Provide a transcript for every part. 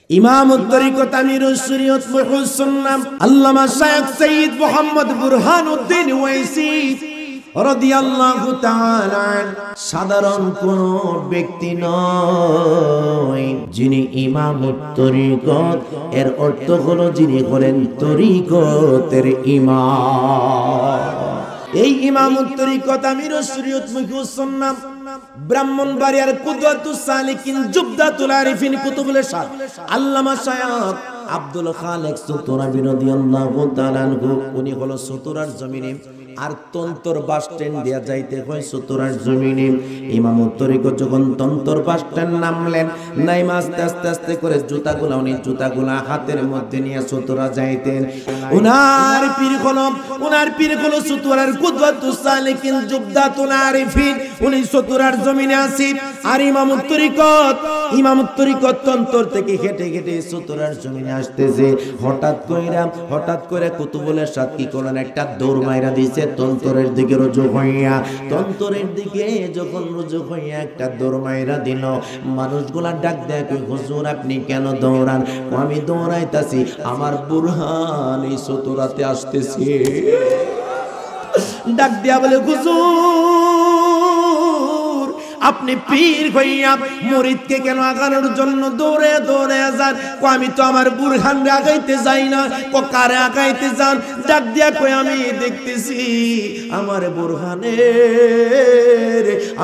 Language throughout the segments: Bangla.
ইমামুত তরিকত আমিরুস শরীয়ত মুহ্যিস সুন্নাহ আল্লামা শায়খ সৈয়দ মুহাম্মদ বুরহানুদ্দিন ওয়াইসি রাদিয়াল্লাহু তাআলা সাধারণ কোন ব্যক্তি নয় যিনি ইমামুত তরিকত এর অর্থ হলো যিনি হলেন তরিকতের ইমাম। এই ইমামুত তরিকত আমিরুস শরীয়ত মুহ্যিস সুন্নাহ ব্রাহ্মণবাড়িয়ার কুদওয়াতুস সালিকিন জুবদাতুল আরিফিন কুতুবুল ইরশাদ আল্লামা শায়খ আব্দুল খালেক সুতুরাবি রাদিয়াল্লাহু তাআলা আনহু উনি হলো সুতুরার জমিনে আর তন্তর বাস স্ট্যান্ড দিয়া যাইতে হয় সুতুরার জমিনে। ইমামুত তরিকত যখন তন্তর বাস স্ট্যান্ড নামলেন নাইমা আস্তে আস্তে আস্তে করে জুতাগুলা হাতের মধ্যে নিয়ে সুতুরা যাইতেন। উনার পীর হলো সুতুরার কুদওয়াতুস সালিকিন জুবদাতুল আরিফিন উনি সুতুরার জমিনে আসি। আর ইমামুত তরিকত তন্তর থেকে হেঁটে হেঁটে সুতুরার জমিনে আসতেছে। হঠাৎ করে কুতুবুল ইরশাদ কি করলেন, একটা দৌড় মাইরা দিয়েছে তন্তরের দিকে রুজু হইয়া। তন্তরের দিকে যখন রুজু হইয়া একটা দৌড় মাইরা দিল, মানুষগুলা ডাক দেয় হুজুর আপনি কেন দৌড়ান? আমি দৌড়াইতাছি আমার বুরহান এই সুতুরাতে আসতেছে। ডাক দিয়া বলে হুজুর আপনি পীর হইয়া মুরিদকে কেন আগানোর জন্য দৌড়ে দৌড়ে যান? আমি তো আমার বুরহান আগাইতে যাই না। কারে আগাইতে যান? ডাক দিয়া কই আমি দেখতেছি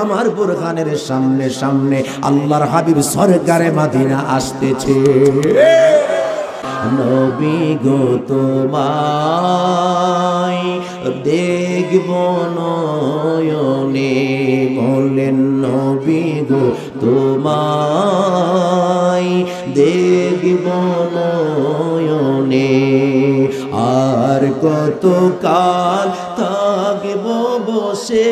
আমার বুরহানের সামনে সামনে আল্লাহর হাবিব সরকারে মদিনা আসতেছে। নবী গো তোমায় দেখব নয়নে, বলেন নবী গো তোমায় দেখব নয়নে, আর কত কাল থাকব বসে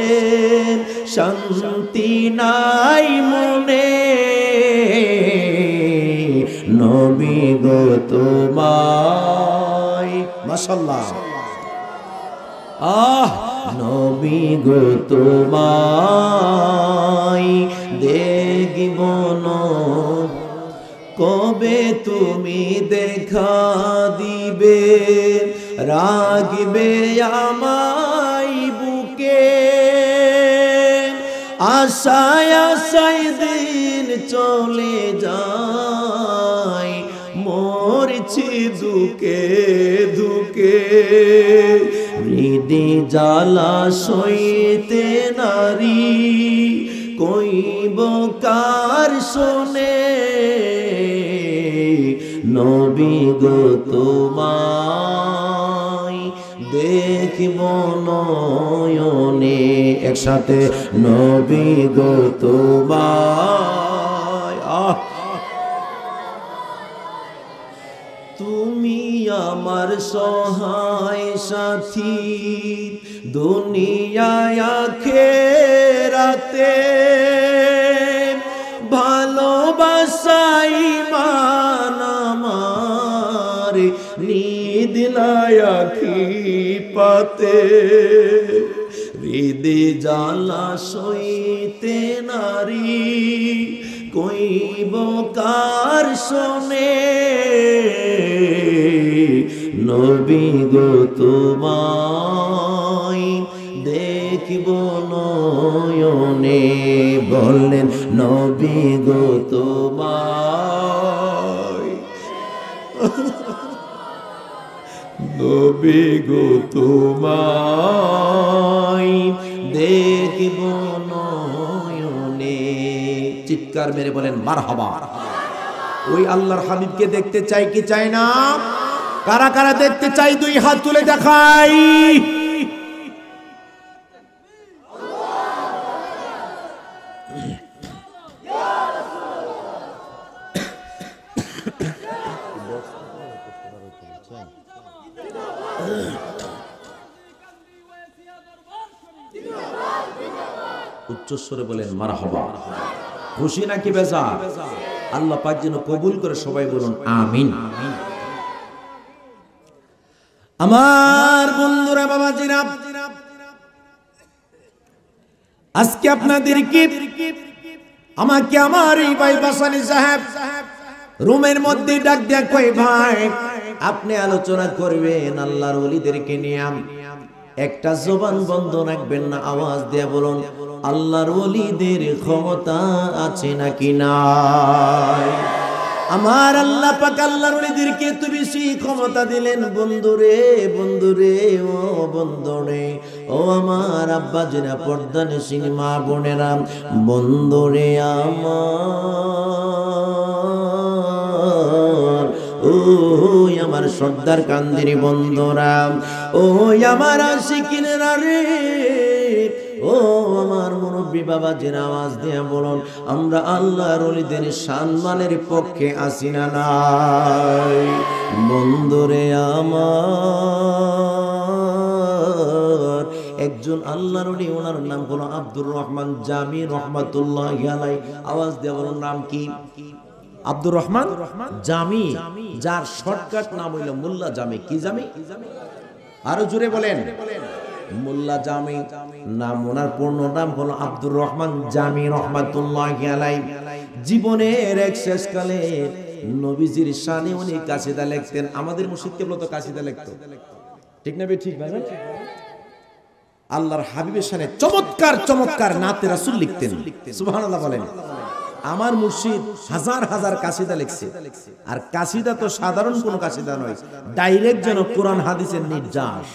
শান্তি নাই মনে, নবী গো তোমায়। মাশাআল্লাহ। নবী গো তোমায় দেখব কবে তুমি দেখা দিবে, রাখবে আমায় বুকে, আশায় আশায় দিন চলে যায়, মরছি দুকে দুকে, হৃদি জ্বালা সইতে নারী কইব কার শোনে, নবী গো তোমায় দেখব নয়নে। একসাথে নবী গো তোমায়। তুমি আমার সহায় সাথী দুনিয়ায় আখিরাতে, ভালোবাসাই মান আমার নিদ নাই আখি পাতে, হৃদে জ্বালা সইতে নারী কইব কার শোনে, নবী গো তোমায় দেখব নয়নে, বললেন নবী গো তোমায়, নবী গো তোমায় দেখব নয়নে। চিৎকার মেরে বলেন মারহাবা। ওই আল্লাহর হাবিবকে দেখতে চাই কি চাই না? কারা কারা দেখতে চাই দুই হাত তুলে দেখাই। উচ্চস্বরে বলেন মারহাবা। খুশি নাকি বেজার? আল্লাহ পাক যেন কবুল করে, সবাই বলুন আমিন। আমার বন্ধুরা বাবাজিরা, আজকে আপনাদেরকে আমাকে আমার এই ভাই বাসানি সাহেব রুমের মধ্যে ডাক দিয়া কই ভাই আপনি আলোচনা করবেন আল্লাহর ওলিদেরকে নিয়ে, একটা জবান বন্ধ রাখবেন না, আওয়াজ দিয়া বলুন আল্লাহর ওলিদের ক্ষমতা আছে নাকি নাই? আমার আল্লাহ পাক আল্লাহর ওলিদেরকে এত বেশি ক্ষমতা দিলেন বন্ধুরে, বন্ধুরে, ও বন্ধুরে, ও আমার আব্বা জিনা পর্দা নিশিন মা বোনেরা, বন্ধুরে আমার, ও আমার সর্দার কান্দিরি বন্ধুরা, ও আমার আশিকিনেরা রে, ও আমার মুরব্বী বাবা জিন আওয়াজ দিয়ে বলুন আমরা আল্লাহর ওলিদের সম্মানের পক্ষে আসি না নাই? বন্ধুরে আমার, একজন আল্লাহর ওলি, ওনার নাম হলো আব্দুর রহমান জামি রহমাতুল্লাহি আলাইহি। আওয়াজ দিয়ে বলুন নাম কি? আব্দুর রহমান জামি, যার শর্টকাট নাম হইল মোল্লা জামি। কি জামি? আরো জোরে বলেন। মোল্লা জামি নাম, ওনার পূর্ণ নাম হলো আব্দুর রহমান জামি রহমাতুল্লাহি আলাইহি। জীবনের এক শেষকালে নবীজির শানে উনি কাসিদা লিখতেন। আমাদের মুর্শিদ কেবল তো কাসিদা লিখতো, ঠিক না? ঠিক না? আল্লাহর হাবিবের শানে চমৎকার চমৎকার নাতে রাসূল লিখতেন। সুবহানাল্লাহ বলেন। আমার মুর্শিদ হাজার হাজার কাসিদা লিখছে, আর কাসিদা তো সাধারণ কোন কাসিদা নয়, ডাইরেক্ট যেন কোরআন হাদিসের নির্যাস।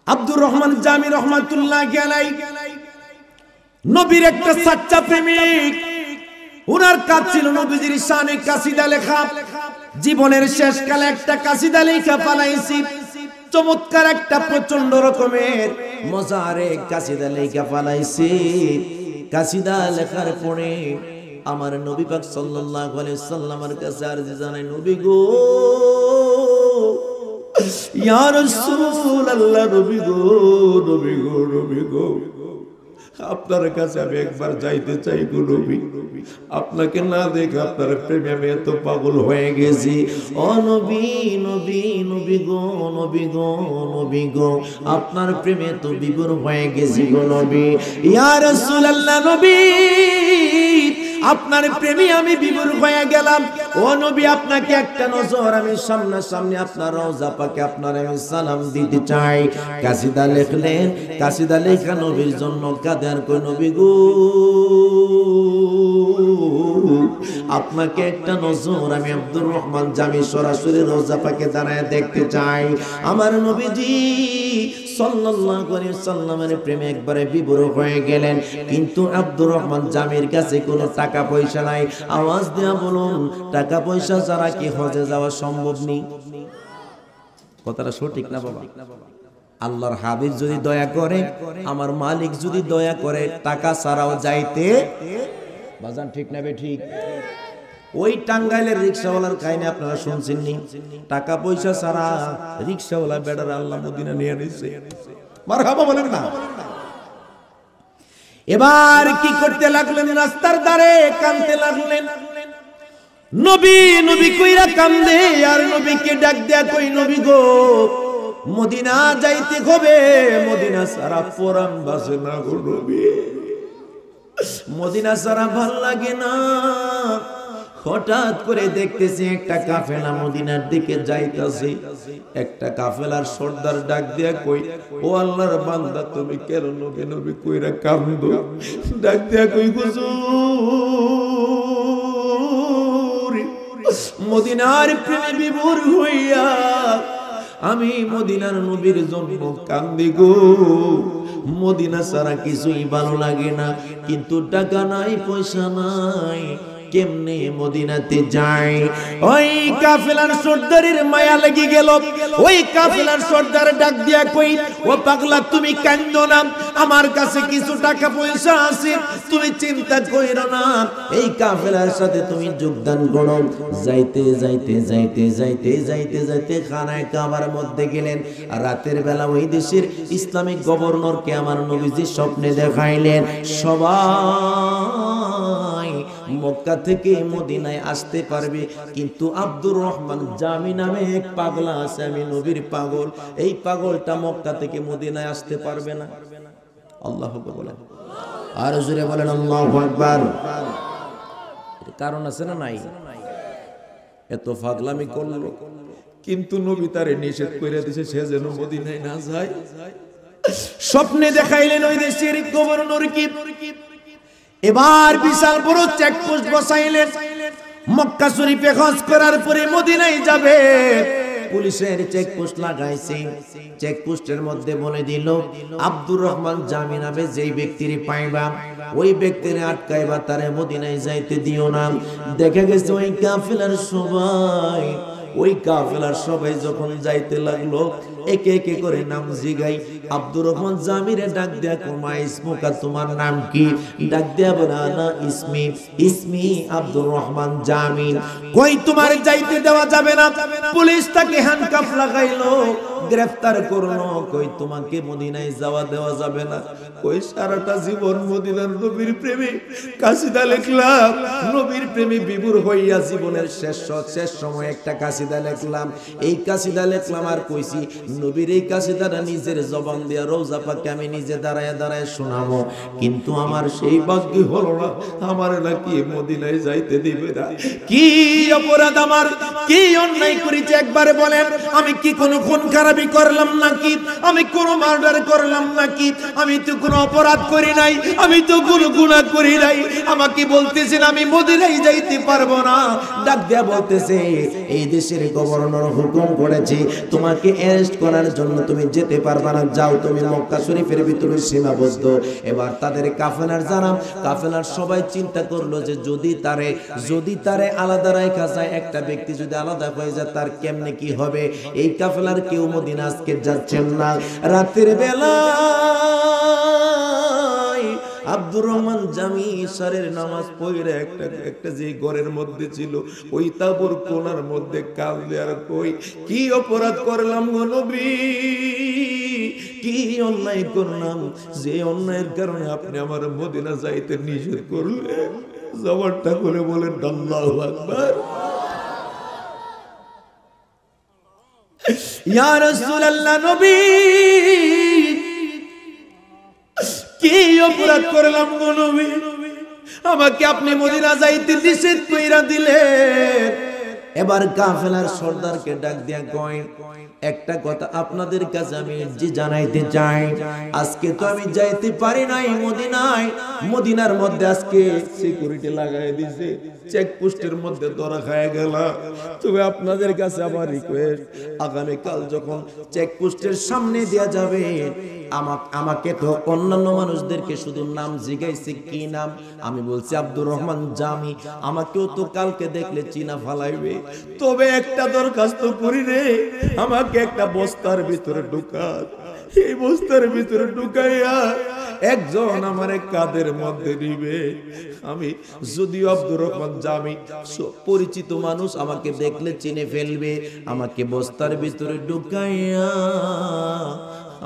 আব্দুর রহমান জামি রহমাতুল্লাহি আলাইহি নবীর একটা সাচ্চা প্রেমিক। উনার কাজ ছিল নবীজির শানে কাসিদা লেখা। জীবনের শেষকালে একটা কাসিদা লেখা পালাইছি, চমৎকার একটা প্রচন্ড রকমের মজারে কাসিদা লেখা পালাইছি। কাসিদা লেখার পরে আমার নবী পাক সাল্লাল্লাহু আলাইহি সাল্লামের কাছে আরজি জানাই, নবী গো, ইয়া রাসূলুল্লাহ, নবী গো, নবী গো, নবী গো, আপনার কাছে আমি একবার যাইতে চাই গো নবী, আপনাকে না দেখে আপনার প্রেমে আমি এত পাগল হয়ে গেছি। ও নবী, নবী, নবী গো, নবী গো, নবী গো, আপনার প্রেমে তো বিভোর হয়ে গেছি গো নবী। ইয়া রাসূলুল্লাহ, নবী আপনার প্রেমে আমি বিভোর হয়ে গেলাম। ও নবী, আপনাকে একটা নজর আমি সামনাসামনি আপনার রওজা পাকে আপনার আমি সালাম দিতে চাই। কাসিদা লিখলেন, কাসিদা লেখা নবীর জন্য কাঁদেন। কই নবী গো, আপনাকে একটা নজর আমি আব্দুর রহমান জামি সরাসরি রওজা পাকে দাঁড়ায় দেখতে চাই। আমার নবীজি সাল্লাল্লাহু আলাইহি সাল্লামের প্রেমে একবারে বিভোর হয়ে গেলেন, কিন্তু আব্দুর রহমান জামির কাছে কোনো টাকা পয়সা নাই। আওয়াজ দেয়া বলুন, টাকা পয়সা ছাড়া কি হজে যাওয়া সম্ভব নেই? কথাটা সঠিক না বাবা? আল্লাহর হাবিব যদি দয়া করে, আমার মালিক যদি দয়া করে, টাকা ছাড়াও যাইতে বাজান, ঠিক না বে ঠিক? ওই টাঙ্গাইলের রিকশাওয়ালার কাহিনী আপনারা শুনছেননি? টাকা পয়সা ছাড়া রিকশাওয়ালা বেড়ার আল্লাহ মদিনা নিয়ে নিছে। মারহাবা বলেন না? এবার কি করতে লাগলেন? রাস্তার ধারে কাঁদতে লাগলেন। নবী নবী কইরা কান্দে, আর নবীকে ডাক দেয়া কই, নবী গো, মদিনা যাইতে হবে, মদিনা ছাড়া পরাণ বাসে না গো নবী, মদিনা ছাড়া ভাল লাগে না। হঠাৎ করে দেখতেছি একটা কাফেলা মদিনার দিকে যাইতাছে। একটা কাফেলার সর্দার ডাক দিয়া কই, ও আল্লাহর বান্দা, তুমি কেন নবী নবী কইরা কান্দো? ডাক দিয়া কই, হুজুর, মদিনার প্রেমে বিভোর হইয়া আমি মদিনার নবীর জন্য কান্দি গো। মদিনা ছাড়া কিছুই ভালো লাগে না, কিন্তু টাকা নাই, পয়সা নাই, কেমনে মদিনাতে যায়? ওই কাফেলার সর্দারের মায়া লেগে গেল। ওই কাফেলার সর্দার ডাক দিয়া কই, ও পাগলা, তুমি কান্দো না, আমার কাছে কিছু টাকা পয়সা আছে, তুমি চিন্তা কইরো না, এই কাফেলার সাথে তুমি যোগদান করো। যাইতে যাইতে যাইতে যাইতে যাইতে যাইতে খানায় কাবার মধ্যে গেলেন। রাতের বেলা ওই দেশের ইসলামিক গভর্নরকে আমার নবীজি স্বপ্নে দেখাইলেন। সবাই মক্কা থেকে মদিনায় আসতে পারবে, কিন্তু আব্দুর রহমান জামি নামে এক পাগলা আছে, আমি নবীর পাগল, এই পাগলটা মক্কা থেকে মদিনায় আসতে পারবে না। আল্লাহু আকবার বলেন, আর জোরে বলেন আল্লাহু আকবার। কারণ আছে না নাই? এত পাগলামি করলো, কিন্তু নবী তারে নিষেধ করে দিয়েছে সে যেন মদিনায় না যায়। স্বপ্নে দেখাইলেন ওই দেশের গভর্নর কি এবার বিশাল বড় চেকপোস্ট বসাইলেন। মক্কা শরীফে হজ করার পরে মদিনায় যাবে, পুলিশের চেকপোস্ট লাগাইছে। চেকপোস্টের মধ্যে বলে দিল, আব্দুর রহমান জামি নামে যেই ব্যক্তির পাইবা ওই ব্যক্তির আটকাইবা, তারে মদিনায় যাইতে দিও না। দেখা গেছে ওই কাফেলার সবাই যখন যাইতে লাগলো, একে একে করে নাম জিগাই আব্দুর রহমান জামিরে ডাক দেয়া, কোমা ইসমুকা, তোমার নাম কি? ডাক দেয়া বলে, আনা ইসমি আব্দুর রহমান জামি। কই তোমার যাইতে দেওয়া যাবে না। পুলিশ তাকে হ্যান্ডকাফ লাগাইলো, গ্রেফতার করলো। কই তোমাকে মদিনায় যাওয়া দেওয়া যাবে না। কই সারাটা জীবন মদিনার নবীর প্রেমে কাসিদা লিখলাম, নবীর প্রেমে বিভোর হইয়া জীবনের শেষ সময় একটা কাসিদা লিখলাম। এই কাসিদা লিখলাম আর কইছি নবীর এই কাসিদাটা নিজের জবান দিয়া রওজা পাকে আমি নিজে দাঁড়ায় দাঁড়ায় শোনাবো, কিন্তু আমার সেই ভাগ্য হলো না। আমার নাকি মদিনায় যাইতে দিবে না। কি অপরাধ আমার, কি অন্যায় করেছি একবারে বলেন। আমি কি কোনো খুন খারাপি করলাম নাকি? আমি কোনো মার্ডার করলাম নাকি? আমি তো কোনো অপরাধ করি নাই, আমি তো কোনো গুনাহ করি নাই। আমাকে বলতেছেন আমি মদিনায় যাইতে পারবো না। ডাক দেয়া বলতেছে, এই দেশের গভর্নর হুকুম করেছে তোমাকে অ্যারেস্ট করার জন্য, তুমি যেতে পারবা না, যাও তুমি মক্কা শরীফের ভিতরে সীমাবদ্ধ। এবার তাদের কাফেলার জানাম, কাফেলার সবাই চিন্তা করলো যে যদি তারে আলাদা রাখা যায়, একটা ব্যক্তি যদি আলাদা হয়ে যায় তার কেমনে কি হবে। এই কাফেলার কেউ মদিনা আজকে যাচ্ছেন না। রাতের বেলা আব্দুর রহমান জামি ইশারের নামাজ পড়ে একটা যে ঘরের মধ্যে ছিল ওই তাবুর কোণার মধ্যে কাঁদে আর কই, কি অপরাধ করলাম গো নবী, কি অন্যায় করলাম, যে অন্যায়ের কারণে আপনি আমার মদিনা যাইতে নিষেধ করলেন। জবানটা করে বলেন আল্লাহু আকবার। ইয়া রাসূলুল্লাহ, নবী কি অপরাধ করলাম গো নবী, আমাকে আপনি মদিনা যাইতে নিষেধ কইরা দিলেন। এবার কাফেলার সর্দারকে ডাক দিয়া কয়, একটা কথা আপনাদের কাছে আমি জানাইতে চাই, আজকে তো আমি যাইতে পারি নাই মদিনায়। মদিনার মধ্যে আজকে সিকিউরিটি লাগাই দিয়েছে, চেকপোস্টের মধ্যে ধরা খায় গেল। তবে আপনাদের কাছে আমার রিকোয়েস্ট, আগামী কাল যখন চেকপোস্টের সামনে দেয়া যাবে, আমাকে তো অন্যান্য মানুষদেরকে শুধু নাম জিজ্ঞাসা, কি নাম? আমি বলছি আব্দুর রহমান জামি। আমাকেও তো কালকে দেখলে চিনা ফালাইবে। তবে একটা দরখাস্ত করি রে, আমাকে একটা বস্তার ভিতরে ঢুকা, এই বস্তার ভিতরে ঢুকাইয়া একজন আমার কাদের মধ্যে নিবে। আমি যদিও আব্দুর রহমান জামি, পরিচিত মানুষ, আমাকে দেখলে চিনে ফেলবে। আমাকে বস্তার ভিতরে ঢুকাইয়া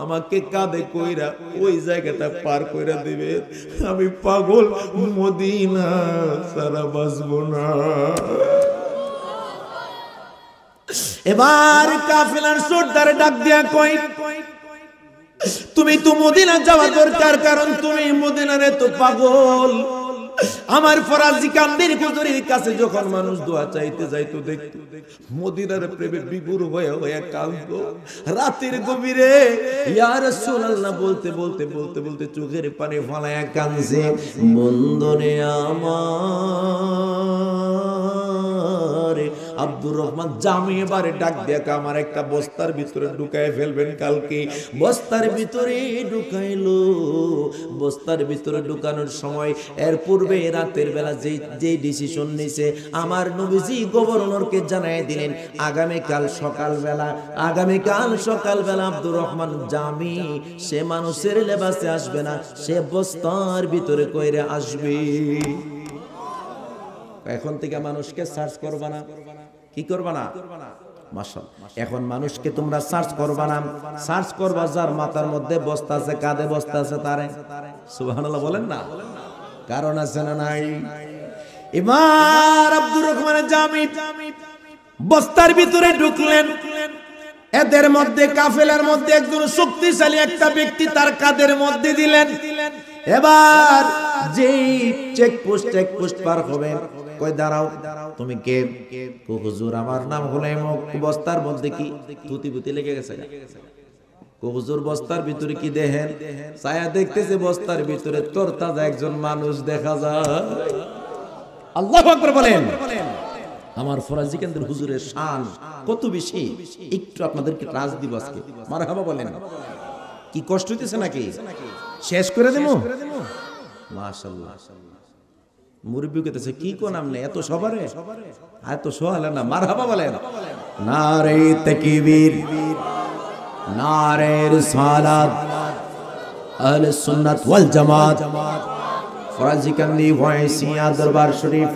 আমাকে কাঁধে কইরা ওই জায়গাটা পার কইরা দিবে। আমি পাগল, মদিনা সারা বাঁচবো না। এবার কাফেলার সর্দার ডাক দিয়া কই, তুমি তো মদিনা যাওয়া দরকার, কারণ তুমি মদিনার এত পাগল। আমার ফরাজি কান্দির হুজুরের কাছে যখন মানুষ দোয়া চাইতে যাইতো, দেখতো মদিনার প্রেমে বিভোর হয়ে কাঁদতো। রাতের গভীরে ইয়া রাসূলুল্লাহ বলতে বলতে বলতে বলতে চোখের পানি ফলায়া কাঁদছে। বন্ধনে আমার আব্দুর রহমান জামি এবারে ডাক দিয়া, আমার একটা বস্তার ভিতরে ঢুকায় ফেলবেন কালকে। বস্তার ভিতরে ঢুকাইলো। বস্তার ভিতরে ঢুকানোর সময় এর পূর্বে রাতের বেলা যে ডিসিশন নিছে, আমার নবীজি গভর্নরকে জানাই দিলেন আগামীকাল সকালবেলা আব্দুর রহমান জামি সে মানুষের লেবাসে আসবে না, সে বস্তার ভিতরে কইরে আসবে। এখন থেকে মানুষকে সার্চ করবা না, কি করবা না? মাশাআল্লাহ, এখন মানুষকে তোমরা সার্চ করবা না, সার্চ করবা যার মাথার মধ্যে বস্তা আছে, কাঁধে বস্তা আছে তারে। সুবহানাল্লাহ বলেন না? কারণ আছে না নাই? এবার আব্দুর রহমান জামি বস্তার ভিতরে ঢুকলেন। এদের মধ্যে কাফেলার মধ্যে একজন শক্তিশালী একটা ব্যক্তি তার কাঁধের মধ্যে দিলেন। এবার যেই চেকপোস্ট পার হবে, কই দাঁড়াও, তুমি কে? কো হুজুর আমার নাম হলো এমক। বস্তার মধ্যে কি তুতি বুতি লেগে গেছে? কো হুজুর বস্তার ভিতরে কি দেখেন? ছায়া দেখতেছে বস্তার ভিতরে তরতাজা একজন মানুষ দেখা যায়। আল্লাহু আকবার বলেন। আমার ফরাজি কেন্দ্রের হুজুরের শান কত বেশি, একটু আপনাদেরকে রাজ দিব আজকে। মারহাবা বলেন। কি কষ্ট হইতেছে নাকি? শেষ করে দেবো? মাশাআল্লাহ। মুরব্বি কইতেছে কি কোন আমনে এত সবারে এত সোহালে না। মারহাবা বলেন। নারে তাকবীর, নারে রিসালাত, আহলে সুন্নাত ওয়াল জামাত, ফরাজি কান্দি ওয়াইসিয়া দরবার শরীফ।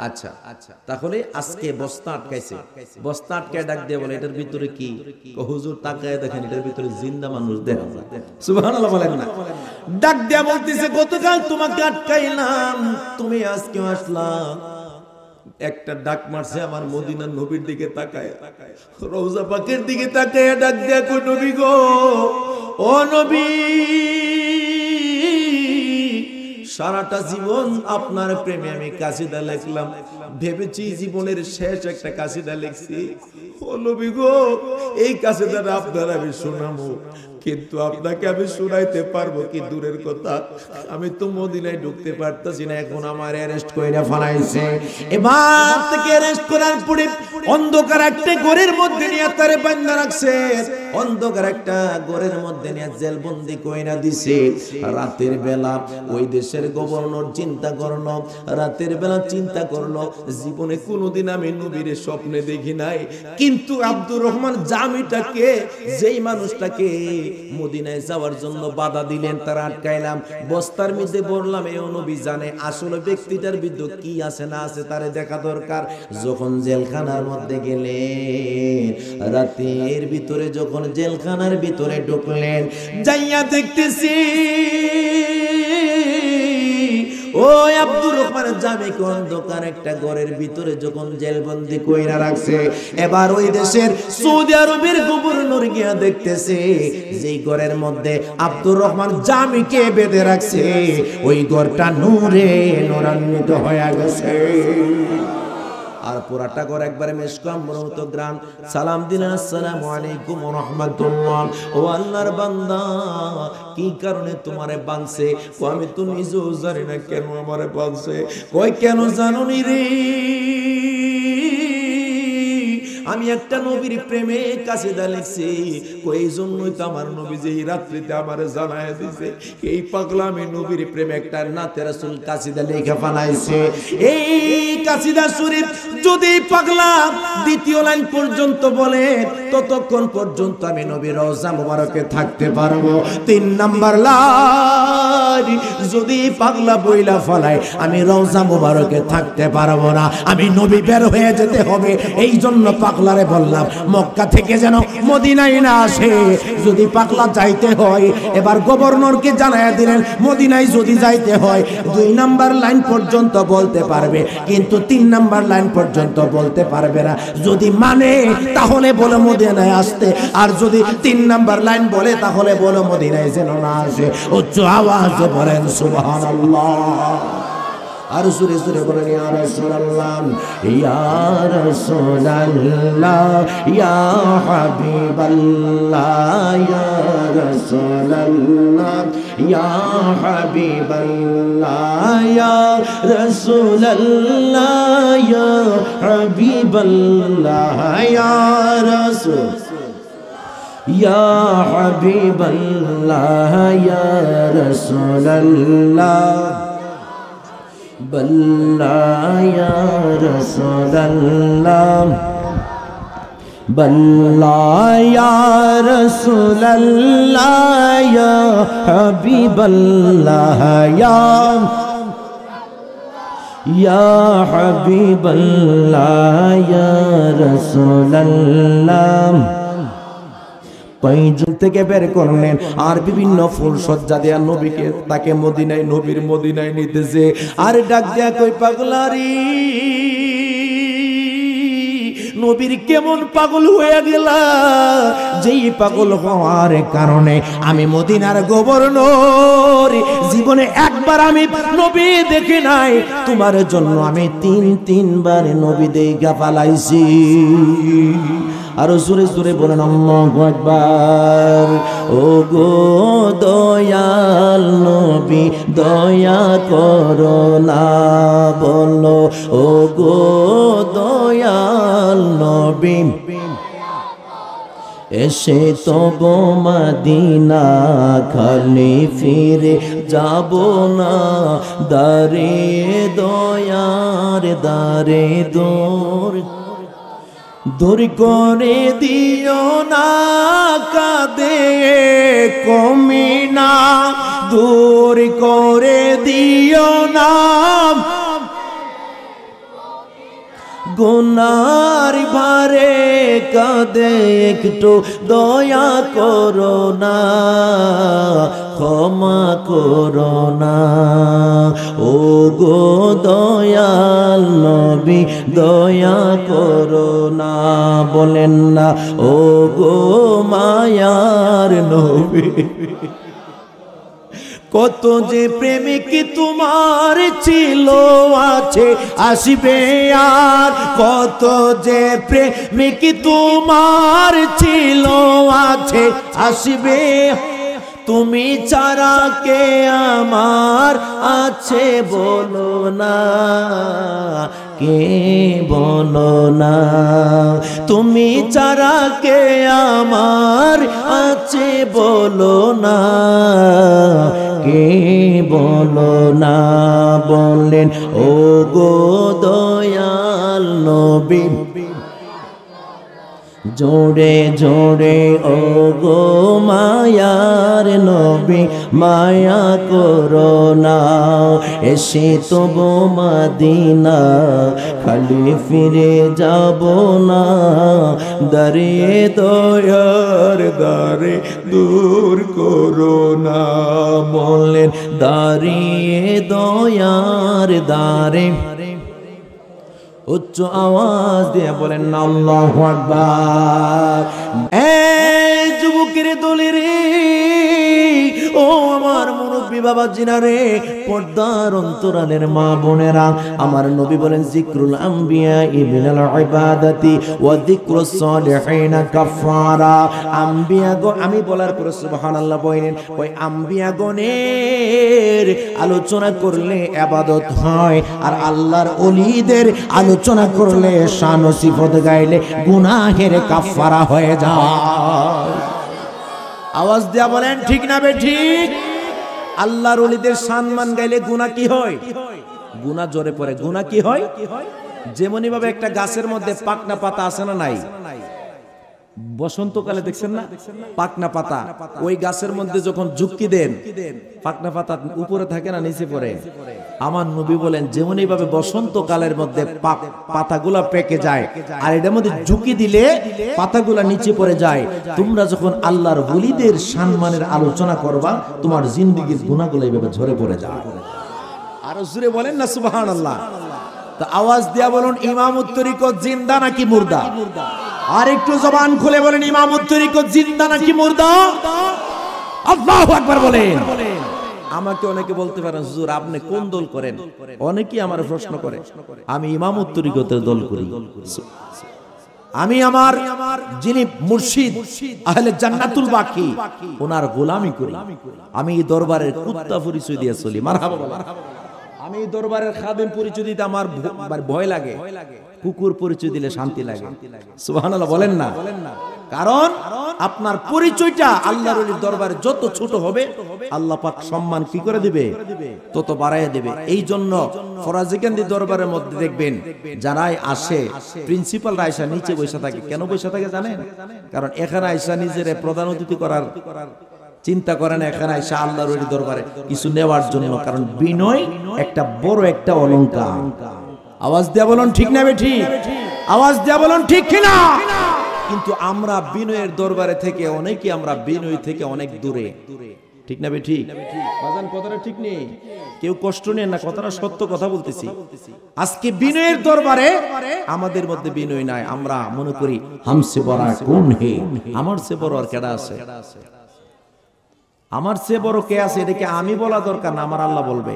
আচ্ছা, তাহলে আজকে বস্তা আটকাইছে, বস্তা আটকায় ডাক দিয়ে বলে এটার ভিতরে কি? হুজুর তাকায় দেখেন এটার ভিতরে জিন্দা মানুষ দেখা যায়। সুবহানাল্লাহ বলেন না। ডাক দিয়া বলতেছে গতকাল তোমাকে আটকাইলাম, তুমি আজকে আসলা। একটা ডাক মারছে আমার মদিনার নবীর দিকে তাকায়, রওজা পাকের দিকে তাকায় ডাক দিয়া কই নবী গো, ও নবী, সারাটা জীবন আপনার প্রেমে আমি কাসিদা লিখলাম, ভেবেছি জীবনের শেষ একটা কাসিদা লিখছি। ও নবী গো, এই কাসিদাটা আপনার আমি শোনাবো, কিন্তু আপনাকে আমি শোনাইতে পারবো কি দূরের কথা, আমি তো মদিনায় ঢুকতে পারতাছি না। এখন আমার অ্যারেস্ট কইরা ফলাইছে। এবার থেকে অ্যারেস্ট করার পরে অন্ধকার একটা ঘরের মধ্যে নিয়ে তারে বান্ধা রাখছে, অন্ধকার একটা ঘরের মধ্যে নিয়ে জেলবন্দি কইরা দিছে। রাতের বেলা ওই দেশের গভর্নর চিন্তা করলো, রাতের বেলা চিন্তা করলো জীবনে কোনোদিন আমি নবীর স্বপ্নে দেখি নাই, কিন্তু আব্দুর রহমান জামিটাকে, যেই মানুষটাকে মদিনায় যাওয়ার জন্য বাধা দিলেন, তারা আটকাইলাম, বস্তার মধ্যে বললাম এই নবী জানে আসলে ব্যক্তিটার বিরুদ্ধে কি আছে না আছে তারে দেখা দরকার। যখন জেলখানার মধ্যে গেলেন, রাতের ভিতরে যখন জেলখানার ভিতরে ঢুকলেন, যাইয়া দেখতেছি ও আব্দুর রহমান জামিকে অন্ধকার একটা ঘরের ভিতরে যখন জেলবন্দি কইরা রাখছে। এবার ওই দেশের সৌদি আরবের গভর্নর গিয়া দেখতেছে যেই ঘরের মধ্যে আব্দুর রহমান জামিকে বেঁধে রাখছে, ওই ঘরটা নূরে নূরান্বিত হয়ে গেছে। আর পুরাটা ঘর একবারে মেশকাম মতো গ্রাম। সালাম দিলেন, আসসালামু আলাইকুম ওয়া রাহমাতুল্লাহ। ও আল্লাহর বান্দা, কি কারণে তোমারে বাঁধছে? আমি তো নিজেও জানি না কেন আমারে বাঁধছে। কই কেন জানো নি রে? আমি একটা নবীর প্রেমে কাসিদা লিখছি, কই এই জন্যই তো আমার নবী যে রাত্রিতে আমারে জানায় দিছে এই পাগলা আমি নবীর প্রেমে একটা নাতে রাসূল কাসিদা লেখা বানাইছে। এই কাসিদা শরীফ যদি পাগলা দ্বিতীয় লাইন পর্যন্ত বলে, ততক্ষণ পর্যন্ত আমি নবীর রওজা মুবারকে থাকতে পারবো। 3 নাম্বার লাইন যদি পাগলা বইলা ফলায়, আমি রওজা মুবারকে থাকতে পারবো না, আমি নবী বের হয়ে যেতে হবে। এই জন্য পাগলারে বললাম মক্কা থেকে যেন মদিনায় না আসে। যদি পাগলা যাইতে হয়, এবার গভর্নরকে জানায়া দিলেন মদিনায় যদি যাইতে হয় 2 নাম্বার লাইন পর্যন্ত বলতে পারবে, কিন্তু 3 নাম্বার লাইন পর্যন্ত বলতে পারবে না। যদি মানে তাহলে বলে মদিনায় আসতে, আর যদি 3 নাম্বার লাইন বলে তাহলে বলে মদিনায় যেন না আসে। উচ্চ আওয়াজে বলেন সুবহানাল্লাহ। আর সুরে সুরে বলেন ইয়া রাসূলুল্লাহ, ইয়া রাসূলুল্লাহ, ইয়া হাবিবাল্লাহ, ইয়া রাসূলুল্লাহ, ইয়া হাবিবাল্লাহ, ইয়া রাসূলুল্লাহ, ইয়া হাবিবাল্লাহ, ইয়া রাসূল, ইয়া হাবিবাল্লাহ, ইয়া রাসূলুল্লাহ, बल्ला या रसूलल्लाह, बल्ला या रसूलल्लाह, या हबीबल्लाह, या हबीबल्लाह, या रसूलल्लाह। पैंजल থেকে বের করলেন, আর বিভিন্ন ফুল সজ্জা দেয়া নবীকে তাকে মদিনায়, নবীর মদিনায় নিতেছে। আর ডাক দেয়া কই পাগলারি নবীর কেমন পাগল হয়ে গেলা, যেই পাগল হওয়ার কারণে আমি মদিনার গভর্নর, জীবনে একবার আমি নবী দেখি নাই, তোমার জন্য আমি তিনবার নবী দেখা পালাইছি। আর জোরে জোরে বলেন আল্লাহু আকবার। ও গো দয়াল নবী দয়া করো না বলো, ও গো দয়াল নবী এসে তবু মদিনা খালি ফিরে যাব না, দারে দয়ার দারে দূর করে দিও না, কাঁদে কমিনা দূর করে দিও না, গুনার ভারে কাঁদে একটু দয়া করো না, ক্ষমা করো না। ও গো দয়াল নবী দয়া করো না, বলেন না ও গো মায়ার নবী। কত যে প্রেমিক তোমার ছিল আছে আসবে আর, কত যে প্রেমিক তোমার ছিল আছে আসবে, তুমি ছাড়া কে আমার আছে বলো না, কে বলো না, তুমি ছাড়া কে আমার আছে বলো না, কে বলো না। বললেন ও গো দয়াল নবী জোড়ে জোড়ে, ও গো মায়ার নবী মায়া করো না, এসে তবু মদিনা খালি ফিরে যাব না, দাঁড়িয়ে দয়ার দারে দূর করো না, বললেন দাঁড়িয়ে দয়ার দারে উচ্চ আওয়াজ দিয়ে বলেন না আল্লাহু আকবার। এই যুবকের দলের ও আমার মুরব্বী বাবা জিনারে, পর্দার অন্তরালের মা বোনেরা, আমার নবী বলেন যিকরুল আম্বিয়া ইবিনাল ইবাদাতি ওয়া যিকরুস সালিহিনা কাফারা। আম্বিয়া গণ, আমি বলার পরে সুবহানাল্লাহ বলেন, ওই আম্বিয়া গণের আলোচনা করলে ইবাদত হয়, আর আল্লাহর ওলিদের আলোচনা করলে শান ও সিফত গাইলে গুনাহের কাফারা হয়ে যায়। আওয়াজ দিয়া বলেন ঠিক না বে ঠিক? আল্লাহর ওলিদের সম্মান গাইলে গুনাহ কি হয়? গুনাহ জোরে পড়ে। গুনাহ কি হয়? যেমনি ভাবে একটা গাছের মধ্যে পাকনা পাতা আছে না নাই, বসন্তকালে দেখছেন না পাকনা পাতা, ওই গাছের মধ্যে যখন ঝুঁকি দেন পাকনা পাতা উপরে থাকে না নিচে পড়ে। আমার নবী বলেন যেমনি ভাবে বসন্তকালের মধ্যে পাতাগুলা পেকে যায়, আর এটার মধ্যে ঝুঁকি দিলে পাতাগুলা নিচে পড়ে যায়, তোমরা যখন আল্লাহর ওলিদের সম্মানের আলোচনা করবা, তোমার জিন্দেগীর গুনাহগুলো এইভাবে ঝরে পড়ে যায়। আর জোরে বলেন না সুবহানাল্লাহ। তো আওয়াজ দিয়া বলুন, ইমামুত তরিকত জিন্দা নাকি মুর্দা? আর একটু জবান খুলে বলেন, ইমামুত তরিকত জিন্দা নাকি মুর্দা? আল্লাহু আকবার বলেন। আমাকে অনেকে বলতে পারেন হুজুর আপনি কোন দল করেন? অনেকেই আমার প্রশ্ন করে। আমি ইমামুত তরিকতের দল করি। আমি আমার যিনি মুর্শিদ আহলে জান্নাতুল বাকি ওনার গোলামি করি। আমি এই দরবারের কুত্তা পরিচয় দিয়ে চলি। মারহাবা। আমি দরবারের খাদেম পরিচয় দিতে আমার ভয় লাগে, কুকুর পরিচয় দিলে শান্তি লাগে। সুবহানাল্লাহ বলেন না? কারণ আপনার পরিচয়টা আল্লাহর ওলির দরবারে যত ছোট হবে, আল্লাহ পাক সম্মান কি করে দিবে? তত বাড়ায় দিবে। এই জন্য ফরাজিকান্দি দরবারের মধ্যে দেখবেন যারাই আসে, প্রিন্সিপাল আয়েশা নিচে বসে থাকে। কেন বসে থাকে জানেন? কারণ এখানে আয়েশা নিজের প্রধান অতিথি করার চিন্তা করেন, এখানে আয়েশা আল্লাহর ওলির দরবারে কিছু নেওয়ার জন্য। কারণ বিনয় একটা বড় একটা অলংকার। আওয়াজ দেয়া বলুন ঠিক না বেঠিক? আওয়াজ দেয়া বলুন ঠিক কিনা? কিন্তু আমরা বিনয়ের দরবারে থেকে অনেকে, আমরা বিনয় থেকে অনেক দূরে। ঠিক না ঠিক বাজান কথাটা ঠিক নেই, কেউ কষ্ট নেই না, কথাটা সত্য কথা বলতেছি। আজকে বিনয়ের দরবারে আমাদের মধ্যে বিনয় নাই, আমরা মনে করি হামসে বড় কোন হে, আমার সে বড় আর কেডা আছে, আমার সে বড় কে আছে, এটাকে আমি বলা দরকার না, আমার আল্লাহ বলবে।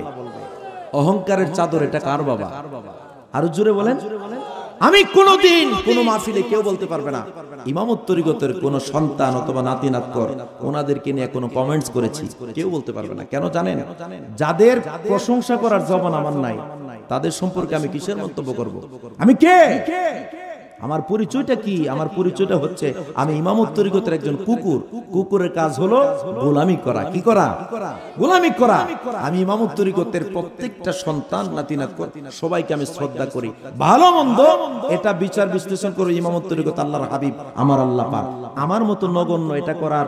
অহংকারের চাদর এটা কার বাবা? আরো জোরে বলেন। আমি কোনদিন কোন মাহফিলে কেউ বলতে পারবে না ইমামত তরিকতের কোন সন্তান অথবা নাতি নাতকর ওনাদেরকে নিয়ে কোনো কমেন্টস করেছি, কেউ বলতে পারবে না। কেন জানেন? যাদের প্রশংসা করার জবান আমার নাই, তাদের সম্পর্কে আমি কিসের মন্তব্য করব? আমি কে? আমার পরিচয়টা কি? আমার পরিচয়টা হচ্ছে আমি ইমামত তরিকতের একজন কুকুর। কুকুরের কাজ হলো গোলামি করা। কি করা? গোলামি করা। আমি ইমামত তরিকতের প্রত্যেকটা সন্তান নাতি নাতকর সবাইকে আমি শ্রদ্ধা করি। ভালো মন্দ এটা বিচার বিশ্লেষণ করে ইমামত তরিকত আল্লাহর হাবিব আমার আল্লাহ পাক। আমার মতো নগণ্য এটা করার